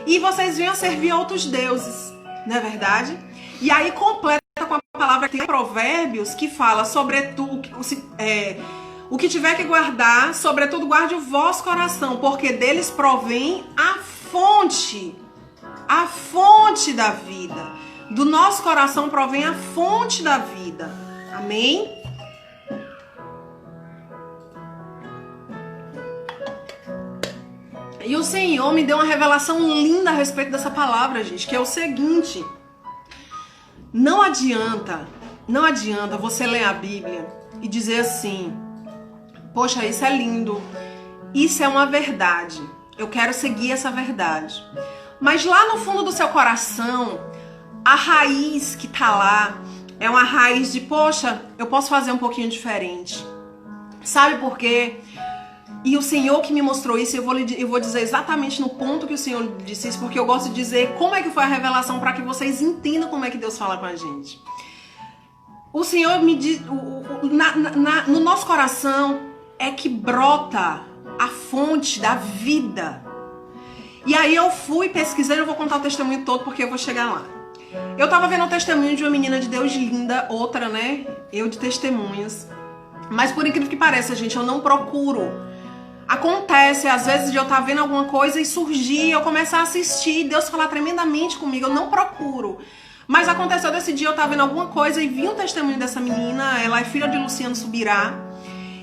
e vocês venham a servir outros deuses, não é verdade? E aí completa com a palavra que tem Provérbios, que fala, sobretudo, o que tiver que guardar, sobretudo guarde o vosso coração, porque deles provém a fonte da vida. Do nosso coração provém a fonte da vida. Amém? E o Senhor me deu uma revelação linda a respeito dessa palavra, gente, que é o seguinte: não adianta você ler a Bíblia e dizer assim, poxa, isso é lindo, isso é uma verdade, eu quero seguir essa verdade. Mas lá no fundo do seu coração, a raiz que tá lá é uma raiz de, poxa, eu posso fazer um pouquinho diferente. Sabe por quê? E o Senhor que me mostrou isso, eu vou dizer exatamente no ponto que o Senhor disse isso, porque eu gosto de dizer como é que foi a revelação para que vocês entendam como é que Deus fala com a gente. O Senhor me diz, no nosso coração é que brota a fonte da vida. E aí eu fui pesquisando, eu vou contar o testemunho todo porque eu vou chegar lá. Eu tava vendo o testemunho de uma menina de Deus linda, outra, né? Eu de testemunhas. Mas por incrível que pareça, gente, eu não procuro. Acontece, às vezes, de eu estar vendo alguma coisa e surgir, eu começar a assistir, Deus falar tremendamente comigo, eu não procuro. Mas aconteceu desse dia, eu estava vendo alguma coisa e vi um testemunho dessa menina, ela é filha de Luciano Subirá,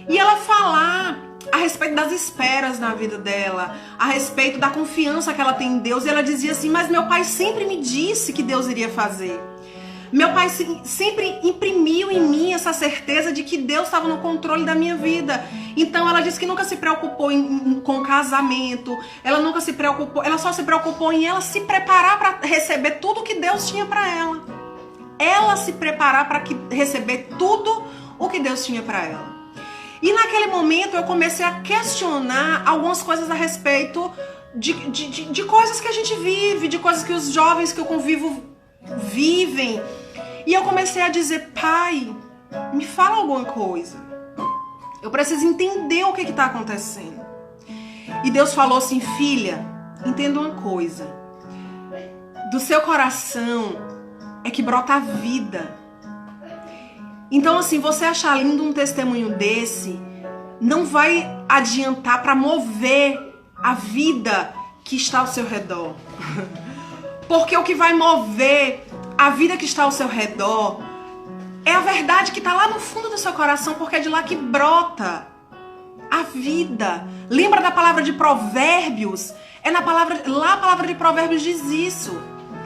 e ela falar a respeito das esperas na vida dela, a respeito da confiança que ela tem em Deus, e ela dizia assim, mas meu pai sempre me disse que Deus iria fazer. Meu pai sempre imprimiu em mim essa certeza de que Deus estava no controle da minha vida. Então ela disse que nunca se preocupou com o casamento, ela só se preocupou em ela se preparar para receber tudo que Deus tinha para ela. Ela se preparar para receber tudo o que Deus tinha para ela. E naquele momento eu comecei a questionar algumas coisas a respeito de coisas que a gente vive, de coisas que os jovens que eu convivo vivem. E eu comecei a dizer: pai, me fala alguma coisa. Eu preciso entender o que está acontecendo. E Deus falou assim: filha, entenda uma coisa. Do seu coração é que brota a vida. Então, assim, você achar lindo um testemunho desse não vai adiantar para mover a vida que está ao seu redor. Porque o que vai mover a vida que está ao seu redor é a verdade que está lá no fundo do seu coração, porque é de lá que brota a vida. Lembra da palavra de Provérbios? Lá a palavra de Provérbios diz isso.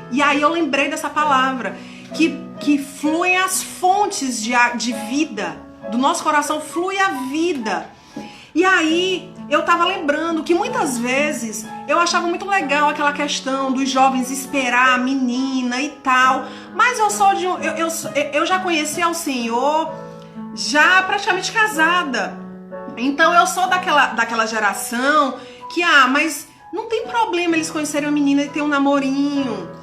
E aí eu lembrei dessa palavra, que fluem as fontes de vida. Do nosso coração flui a vida. E aí eu tava lembrando que muitas vezes eu achava muito legal aquela questão dos jovens esperar a menina e tal. Mas eu já conheci ao Senhor já praticamente casada. Então eu sou daquela geração que, mas não tem problema eles conhecerem uma menina e ter um namorinho.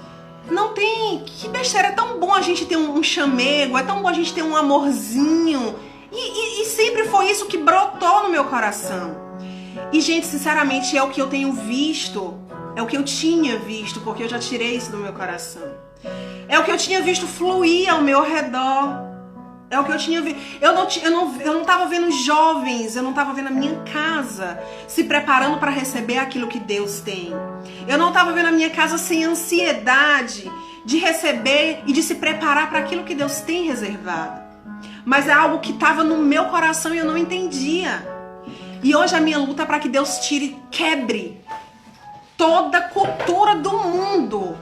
Não tem, que besteira, é tão bom a gente ter um chamego, é tão bom a gente ter um amorzinho. E sempre foi isso que brotou no meu coração. E, gente, sinceramente, é o que eu tenho visto, é o que eu tinha visto, porque eu já tirei isso do meu coração. É o que eu tinha visto fluir ao meu redor. É o que eu tinha visto. Eu não tava vendo jovens, eu não tava vendo a minha casa se preparando para receber aquilo que Deus tem. Eu não tava vendo a minha casa sem ansiedade de receber e de se preparar para aquilo que Deus tem reservado. Mas é algo que estava no meu coração e eu não entendia. E hoje a minha luta é para que Deus quebre toda a cultura do mundo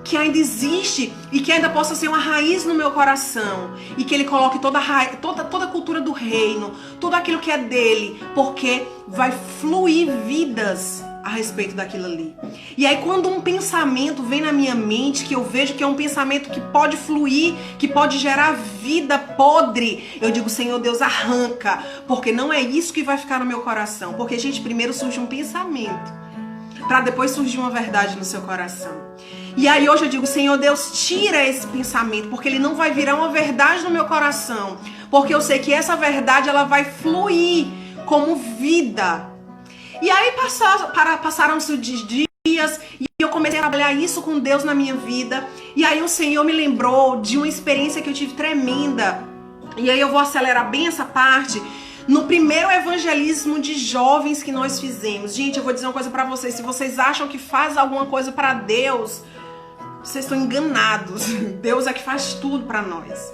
que ainda existe e que ainda possa ser uma raiz no meu coração, e que Ele coloque toda a cultura do reino, tudo aquilo que é dele, porque vai fluir vidas a respeito daquilo ali. E aí quando um pensamento vem na minha mente, que eu vejo que é um pensamento que pode fluir, que pode gerar vida podre, eu digo: Senhor Deus, arranca, porque não é isso que vai ficar no meu coração. Porque, gente, primeiro surge um pensamento, para depois surgir uma verdade no seu coração. E aí hoje eu digo: Senhor Deus, tira esse pensamento, porque ele não vai virar uma verdade no meu coração, porque eu sei que essa verdade ela vai fluir como vida. E aí passaram-se dias e eu comecei a trabalhar isso com Deus na minha vida. E aí o Senhor me lembrou de uma experiência que eu tive tremenda. E aí eu vou acelerar bem essa parte. No primeiro evangelismo de jovens que nós fizemos. Gente, eu vou dizer uma coisa pra vocês. Se vocês acham que faz alguma coisa pra Deus, vocês estão enganados. Deus é que faz tudo pra nós.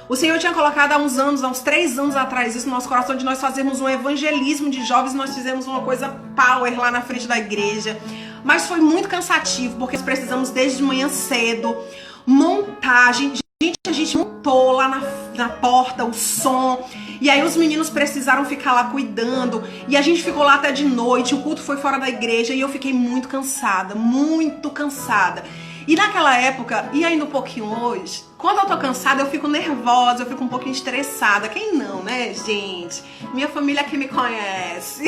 O Senhor tinha colocado há uns 3 anos atrás, isso no nosso coração, de nós fazermos um evangelismo de jovens. Nós fizemos uma coisa power lá na frente da igreja. Mas foi muito cansativo, porque nós precisamos desde de manhã cedo, montagem. Gente, a gente montou lá na porta o som. E aí os meninos precisaram ficar lá cuidando. E a gente ficou lá até de noite. O culto foi fora da igreja e eu fiquei muito cansada. Muito cansada. E naquela época, e ainda um pouquinho hoje, quando eu tô cansada, eu fico nervosa, eu fico um pouquinho estressada. Quem não, né, gente? Minha família que me conhece.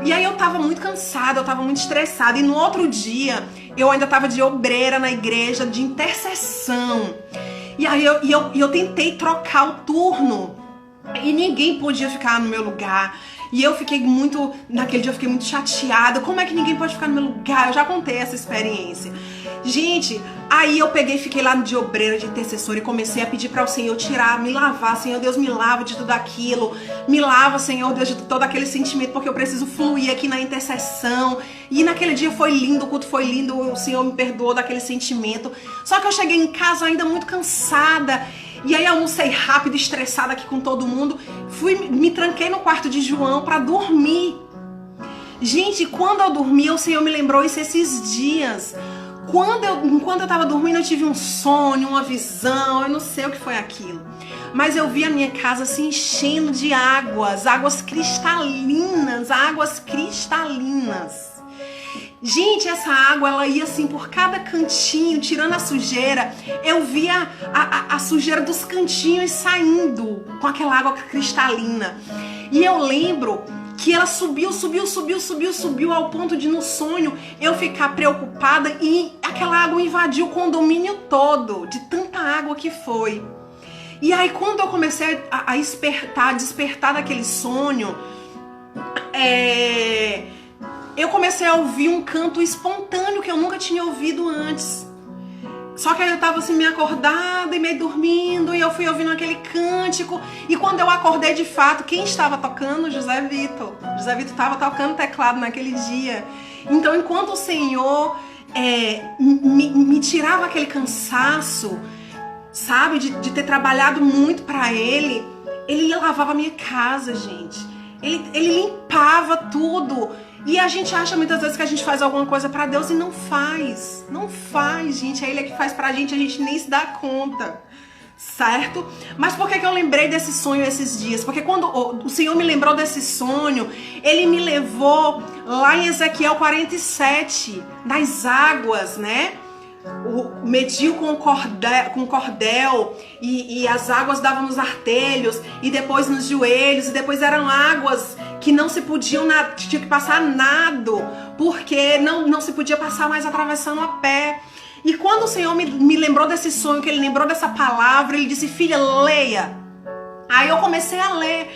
E aí eu tava muito cansada, eu tava muito estressada. E no outro dia, eu ainda tava de obreira na igreja, de intercessão. E aí eu tentei trocar o turno. E ninguém podia ficar no meu lugar. E eu fiquei naquele dia eu fiquei muito chateada. Como é que ninguém pode ficar no meu lugar? Eu já contei essa experiência. Gente, aí eu fiquei lá de obreira, de intercessora, e comecei a pedir para o Senhor tirar, me lavar. Senhor Deus, me lava de tudo aquilo. Me lava, Senhor Deus, de todo aquele sentimento, porque eu preciso fluir aqui na intercessão. E naquele dia foi lindo, o culto foi lindo, o Senhor me perdoou daquele sentimento. Só que eu cheguei em casa ainda muito cansada. E aí almocei rápido, estressada aqui com todo mundo. Me tranquei no quarto de João para dormir. Gente, quando eu dormi, o Senhor me lembrou isso esses dias. Enquanto eu tava dormindo, eu tive um sonho, uma visão, eu não sei o que foi aquilo. Mas eu vi a minha casa se enchendo de águas cristalinas, águas cristalinas. Gente, essa água, ela ia assim por cada cantinho, tirando a sujeira. Eu via a sujeira dos cantinhos saindo com aquela água cristalina. E eu lembro que ela subiu ao ponto de no sonho eu ficar preocupada e aquela água invadiu o condomínio todo, de tanta água que foi. E aí quando eu comecei a despertar daquele sonho, eu comecei a ouvir um canto espontâneo que eu nunca tinha ouvido antes. Só que aí eu tava assim, meio acordada e meio dormindo, e eu fui ouvindo aquele cântico. E quando eu acordei de fato, quem estava tocando? José Vitor. José Vitor estava tocando teclado naquele dia. Então, enquanto o Senhor me tirava aquele cansaço, sabe, de ter trabalhado muito pra Ele lavava a minha casa, gente. Ele limpava tudo. E a gente acha muitas vezes que a gente faz alguma coisa pra Deus e não faz. Não faz, gente. É Ele que faz pra gente, a gente nem se dá conta. Certo? Mas por que eu lembrei desse sonho esses dias? Porque quando o Senhor me lembrou desse sonho, Ele me levou lá em Ezequiel 47, nas águas, né? Mediu com cordel e as águas davam nos artelhos e depois nos joelhos, e depois eram águas que não se podiam, tinha que passar nado, porque não se podia passar mais atravessando a pé. E quando o Senhor me lembrou desse sonho, que Ele lembrou dessa palavra, Ele disse: filha, leia. Aí eu comecei a ler,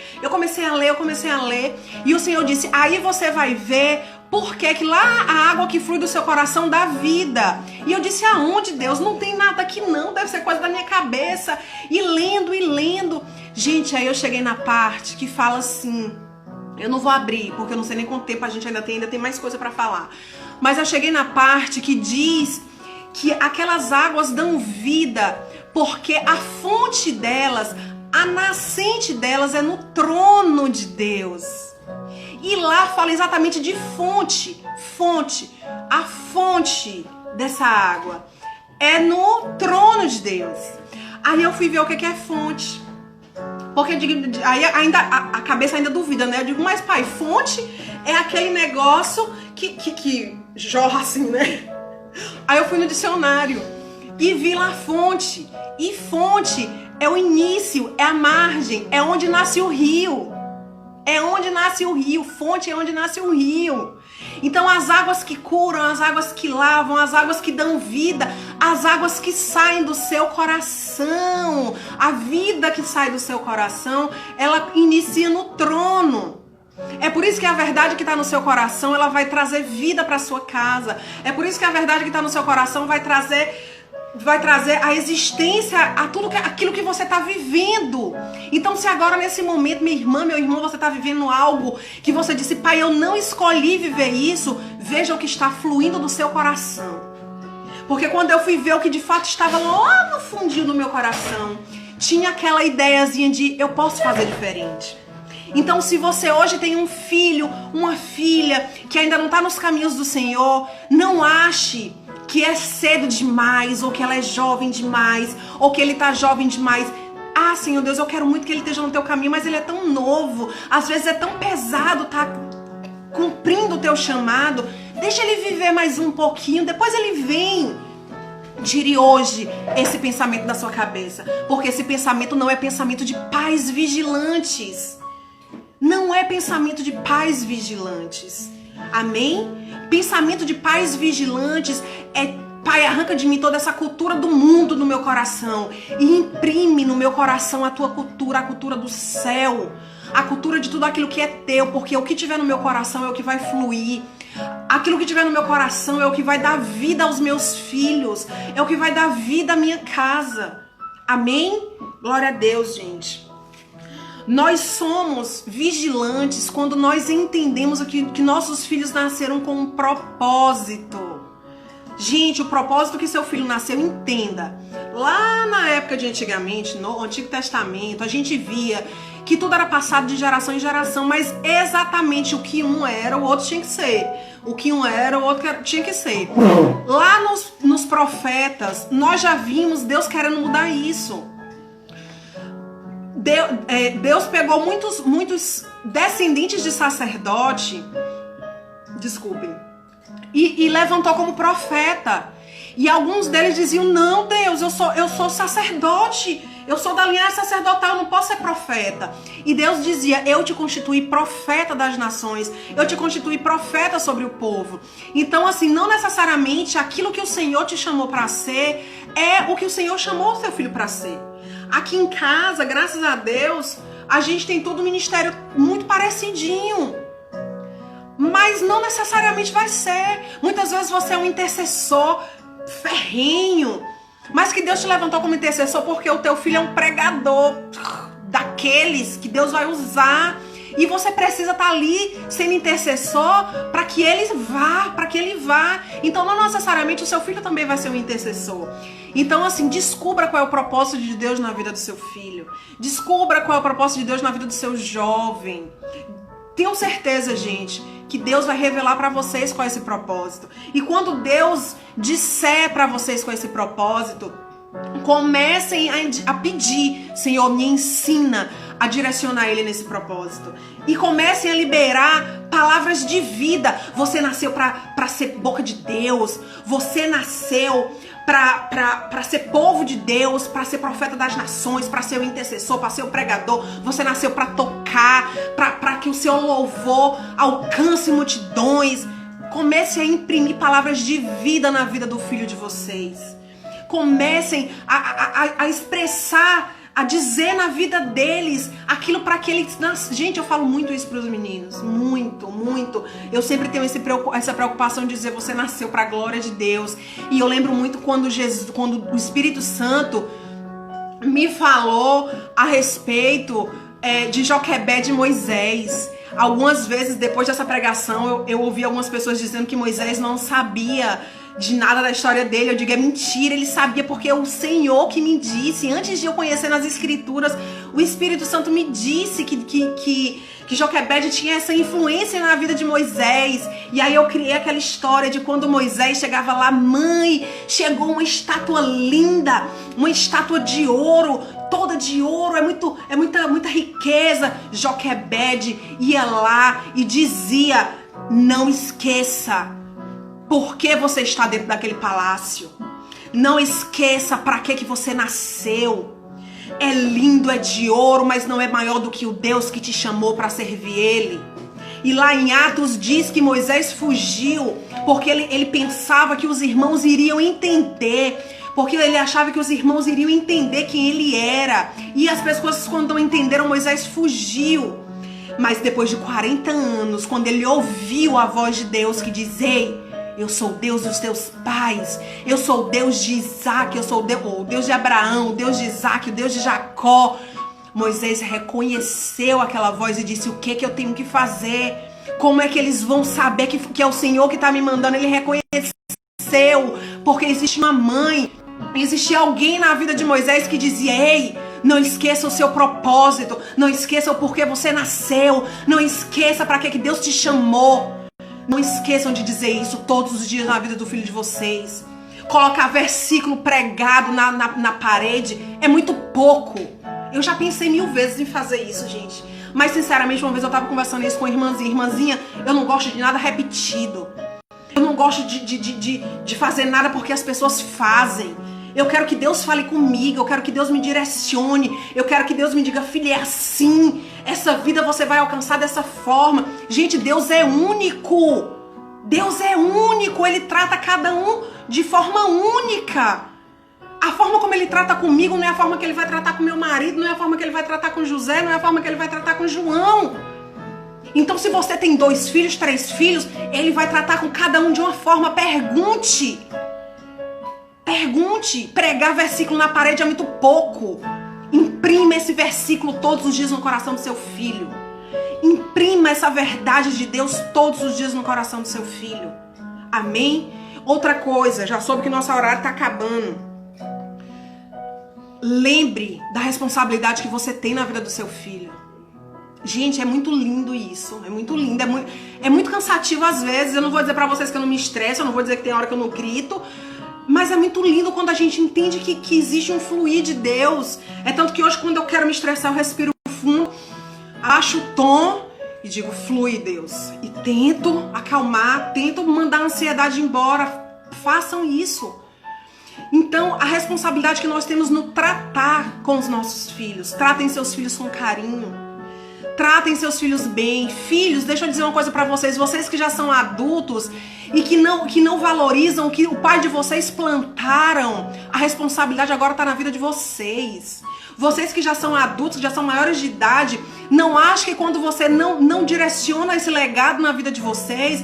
e o Senhor disse: aí você vai ver por que lá a água que flui do seu coração dá vida. E eu disse: aonde, Deus? Não tem nada aqui não, deve ser coisa da minha cabeça. E lendo. Gente, aí eu cheguei na parte que fala assim, eu não vou abrir, porque eu não sei nem quanto tempo a gente ainda tem mais coisa pra falar. Mas eu cheguei na parte que diz que aquelas águas dão vida, porque a fonte delas, a nascente delas é no trono de Deus. E lá fala exatamente de fonte. A fonte dessa água é no trono de Deus. Aí eu fui ver o que é fonte. Porque aí ainda a cabeça ainda duvida, né? Eu digo: mas pai, fonte é aquele negócio que jorra assim, né? Aí eu fui no dicionário e vi lá fonte. E fonte é o início, é a margem, é onde nasce o rio. É onde nasce o rio, fonte é onde nasce o rio. Então as águas que curam, as águas que lavam, as águas que dão vida, as águas que saem do seu coração, a vida que sai do seu coração, ela inicia no trono. É por isso que a verdade que está no seu coração, ela vai trazer vida para sua casa. É por isso que a verdade que está no seu coração vai trazer a existência a tudo aquilo que você está vivendo. Então, se agora nesse momento, minha irmã, meu irmão, você está vivendo algo que você disse: pai, eu não escolhi viver isso, veja o que está fluindo do seu coração. Porque quando eu fui ver o que de fato estava lá no fundinho do meu coração, tinha aquela ideiazinha de eu posso fazer diferente. Então, se você hoje tem um filho, uma filha que ainda não está nos caminhos do Senhor, não ache que é cedo demais, ou que ela é jovem demais, ou que ele está jovem demais. Ah, Senhor Deus, eu quero muito que ele esteja no teu caminho, mas ele é tão novo, às vezes é tão pesado tá cumprindo o teu chamado. Deixa ele viver mais um pouquinho, depois ele vem. Tire hoje esse pensamento da sua cabeça, porque esse pensamento não é pensamento de pais vigilantes. Não é pensamento de pais vigilantes. Amém? Pensamento de pais vigilantes é: pai, arranca de mim toda essa cultura do mundo no meu coração e imprime no meu coração a tua cultura, a cultura do céu, a cultura de tudo aquilo que é teu, porque o que tiver no meu coração é o que vai fluir. Aquilo que tiver no meu coração é o que vai dar vida aos meus filhos, é o que vai dar vida à minha casa. Amém? Glória a Deus, gente. Nós somos vigilantes quando nós entendemos que nossos filhos nasceram com um propósito. Gente, o propósito que seu filho nasceu, entenda. Lá na época de antigamente, no Antigo Testamento, a gente via que tudo era passado de geração em geração, mas exatamente o que um era, o outro tinha que ser. O que um era, o outro tinha que ser. Lá nos profetas, nós já vimos Deus querendo mudar isso. Deus pegou muitos descendentes de sacerdote, desculpem, e levantou como profeta. E alguns deles diziam: não, Deus, eu sou sacerdote, Eu sou da linhagem sacerdotal, eu não posso ser profeta. E Deus dizia, eu te constituí profeta das nações. Eu te constituí profeta sobre o povo. Então, assim, não necessariamente aquilo que o Senhor te chamou para ser é o que o Senhor chamou o seu filho para ser. Aqui em casa, graças a Deus, a gente tem todo um ministério muito parecidinho. Mas não necessariamente vai ser. Muitas vezes você é um intercessor ferrenho, mas que Deus te levantou como intercessor porque o teu filho é um pregador daqueles que Deus vai usar. E você precisa estar ali sendo intercessor para que ele vá. Então não necessariamente o seu filho também vai ser um intercessor. Então assim, descubra qual é o propósito de Deus na vida do seu filho. Descubra qual é o propósito de Deus na vida do seu jovem. Tenho certeza, gente, que Deus vai revelar para vocês qual é esse propósito. E quando Deus disser para vocês qual é esse propósito, comecem a pedir, Senhor, me ensina a direcionar ele nesse propósito. E comecem a liberar palavras de vida. Você nasceu para ser boca de Deus. Você nasceu para ser povo de Deus, para ser profeta das nações, para ser o intercessor, para ser o pregador. Você nasceu para tocar, para que o seu louvor alcance multidões. Comece a imprimir palavras de vida na vida do filho de vocês. Comecem a expressar, a dizer na vida deles aquilo para que eles... Gente, eu falo muito isso para os meninos. Muito, muito. Eu sempre tenho essa preocupação de dizer, você nasceu para a glória de Deus. E eu lembro muito quando o Espírito Santo me falou a respeito de Joquebede e Moisés. Algumas vezes, depois dessa pregação, eu ouvi algumas pessoas dizendo que Moisés não sabia de nada da história dele. Eu digo, é mentira, ele sabia porque o Senhor que me disse, antes de eu conhecer nas escrituras, o Espírito Santo me disse que Joquebede tinha essa influência na vida de Moisés. E aí eu criei aquela história de quando Moisés chegava lá, mãe, chegou uma estátua linda, uma estátua de ouro, toda de ouro, é muita riqueza. Joquebede ia lá e dizia, não esqueça por que você está dentro daquele palácio. Não esqueça para que você nasceu. É lindo, é de ouro, mas não é maior do que o Deus que te chamou para servir Ele. E lá em Atos diz que Moisés fugiu porque ele pensava que os irmãos iriam entender. Porque ele achava que os irmãos iriam entender quem ele era. E as pessoas, quando não entenderam, Moisés fugiu. Mas depois de 40 anos, quando ele ouviu a voz de Deus que diz, ei, eu sou o Deus dos teus pais, eu sou o Deus de Isaac, eu sou o Deus de Abraão, o Deus de Isaac, o Deus de Jacó. Moisés reconheceu aquela voz e disse, o que eu tenho que fazer? Como é que eles vão saber que é o Senhor que está me mandando? Ele reconheceu, porque existe uma mãe, existia alguém na vida de Moisés que dizia, ei, não esqueça o seu propósito, não esqueça o porquê você nasceu, não esqueça para que Deus te chamou. Não esqueçam de dizer isso todos os dias na vida do filho de vocês. Colocar versículo pregado na parede é muito pouco. Eu já pensei 1000 vezes em fazer isso, gente. Mas sinceramente, uma vez eu tava conversando isso com a irmãzinha. Irmãzinha, eu não gosto de nada repetido. Eu não gosto de fazer nada porque as pessoas fazem. Eu quero que Deus fale comigo, eu quero que Deus me direcione, eu quero que Deus me diga, filha, é assim, essa vida você vai alcançar dessa forma. Gente, Deus é único, Deus é único, Ele trata cada um de forma única. A forma como Ele trata comigo não é a forma que Ele vai tratar com meu marido, não é a forma que Ele vai tratar com José, não é a forma que Ele vai tratar com João. Então se você tem 2 filhos, 3 filhos, Ele vai tratar com cada um de uma forma. Pergunte, pregar versículo na parede é muito pouco. Imprima esse versículo todos os dias no coração do seu filho. Imprima essa verdade de Deus todos os dias no coração do seu filho. Amém? Outra coisa, já soube que nosso horário está acabando. Lembre da responsabilidade que você tem na vida do seu filho. Gente, é muito lindo isso. É muito lindo, é muito cansativo às vezes. Eu não vou dizer pra vocês que eu não me estresso, eu não vou dizer que tem hora que eu não grito. Mas é muito lindo quando a gente entende que existe um fluir de Deus. É tanto que hoje, quando eu quero me estressar, eu respiro fundo, abaixo o tom e digo, flui, Deus. E tento acalmar, tento mandar a ansiedade embora. Façam isso. Então, a responsabilidade que nós temos no tratar com os nossos filhos. Tratem seus filhos com carinho. Tratem seus filhos bem. Filhos, deixa eu dizer uma coisa pra vocês. Vocês que já são adultos e que não valorizam o que o pai de vocês plantaram, a responsabilidade agora tá na vida de vocês. Vocês que já são adultos, já são maiores de idade, não achem que quando você não direciona esse legado na vida de vocês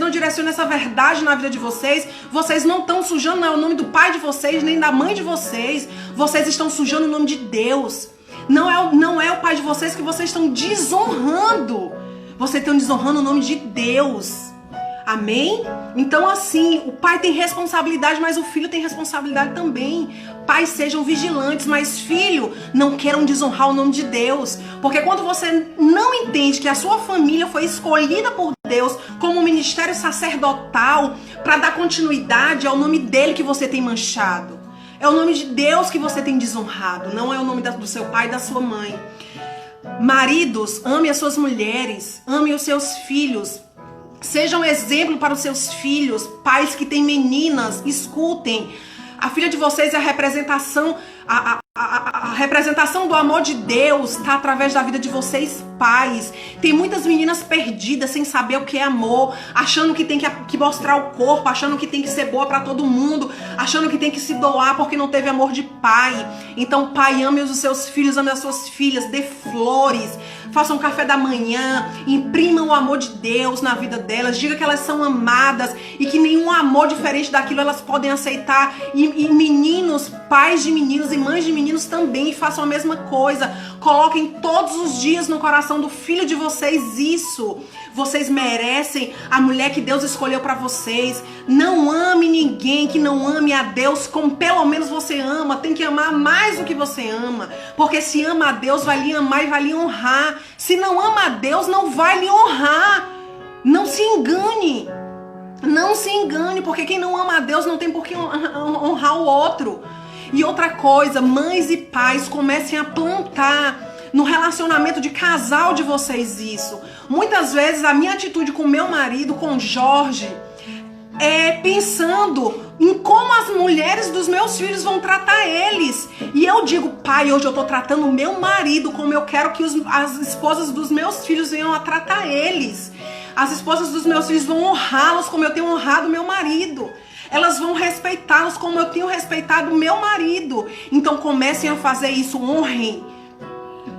não direcionam essa verdade na vida de vocês não estão sujando o nome do pai de vocês, nem da mãe de vocês estão sujando o nome de Deus. Não é o pai de vocês que vocês estão desonrando. Vocês estão desonrando o nome de Deus. Amém? Então assim, o pai tem responsabilidade, mas o filho tem responsabilidade também. Pais, sejam vigilantes, mas filho, não queiram desonrar o nome de Deus. Porque quando você não entende que a sua família foi escolhida por Deus como um ministério sacerdotal para dar continuidade ao nome dele que você tem manchado. É o nome de Deus que você tem desonrado, não é o nome do seu pai e da sua mãe. Maridos, ame as suas mulheres, ame os seus filhos. Sejam exemplo para os seus filhos. Pais que têm meninas, escutem. A filha de vocês é a representação, a representação do amor de Deus está através da vida de vocês, pais. Tem muitas meninas perdidas, sem saber o que é amor, achando que tem que mostrar o corpo, achando que tem que ser boa para todo mundo, achando que tem que se doar porque não teve amor de pai. Então, pai, ame os seus filhos, ame as suas filhas, dê flores, façam um café da manhã, imprimam o amor de Deus na vida delas, diga que elas são amadas e que nenhum amor diferente daquilo elas podem aceitar. E meninos, pais de meninos e mães de meninos também façam a mesma coisa. Coloquem todos os dias no coração do filho de vocês isso. Vocês merecem a mulher que Deus escolheu para vocês. Não ame ninguém que não ame a Deus como pelo menos você ama. Tem que amar mais do que você ama. Porque se ama a Deus, vai lhe amar e vai lhe honrar. Se não ama a Deus, não vai lhe honrar. Não se engane. Não se engane, porque quem não ama a Deus não tem por que honrar o outro. E outra coisa, mães e pais, comecem a plantar no relacionamento de casal de vocês isso. Muitas vezes a minha atitude com meu marido, com Jorge, é pensando em como as mulheres dos meus filhos vão tratar eles. E eu digo, pai, hoje eu tô tratando o meu marido como eu quero que as esposas dos meus filhos venham a tratar eles. As esposas dos meus filhos vão honrá-los como eu tenho honrado meu marido. Elas vão respeitá-los como eu tenho respeitado o meu marido. Então comecem a fazer isso, honrem.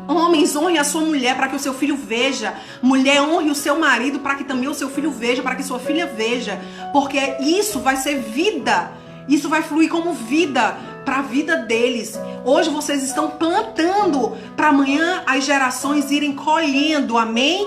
Homens, honrem a sua mulher para que o seu filho veja. Mulher, honre o seu marido para que também o seu filho veja, para que sua filha veja. Porque isso vai ser vida. Isso vai fluir como vida para a vida deles. Hoje vocês estão plantando para amanhã as gerações irem colhendo. Amém?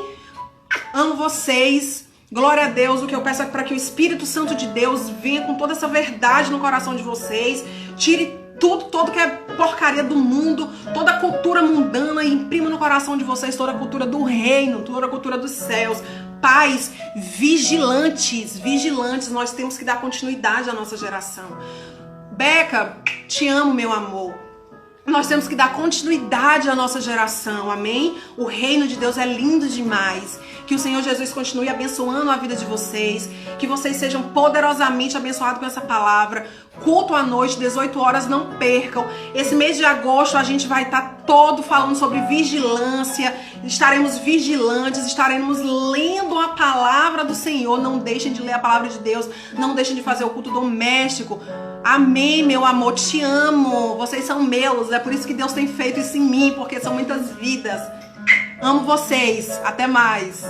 Amo vocês. Glória a Deus. O que eu peço é para que o Espírito Santo de Deus venha com toda essa verdade no coração de vocês. Tire tudo que é porcaria do mundo, toda a cultura mundana, e imprima no coração de vocês toda a cultura do reino, toda a cultura dos céus. Pais, vigilantes, nós temos que dar continuidade à nossa geração. Beca, te amo, meu amor. Nós temos que dar continuidade à nossa geração, amém? O reino de Deus é lindo demais. Que o Senhor Jesus continue abençoando a vida de vocês. Que vocês sejam poderosamente abençoados com essa palavra. Culto à noite, 18 horas, não percam. Esse mês de agosto a gente vai estar todo falando sobre vigilância. Estaremos vigilantes, estaremos lendo a palavra do Senhor. Não deixem de ler a palavra de Deus. Não deixem de fazer o culto doméstico. Amém, meu amor, te amo. Vocês são meus, é por isso que Deus tem feito isso em mim, porque são muitas vidas. Amo vocês, até mais.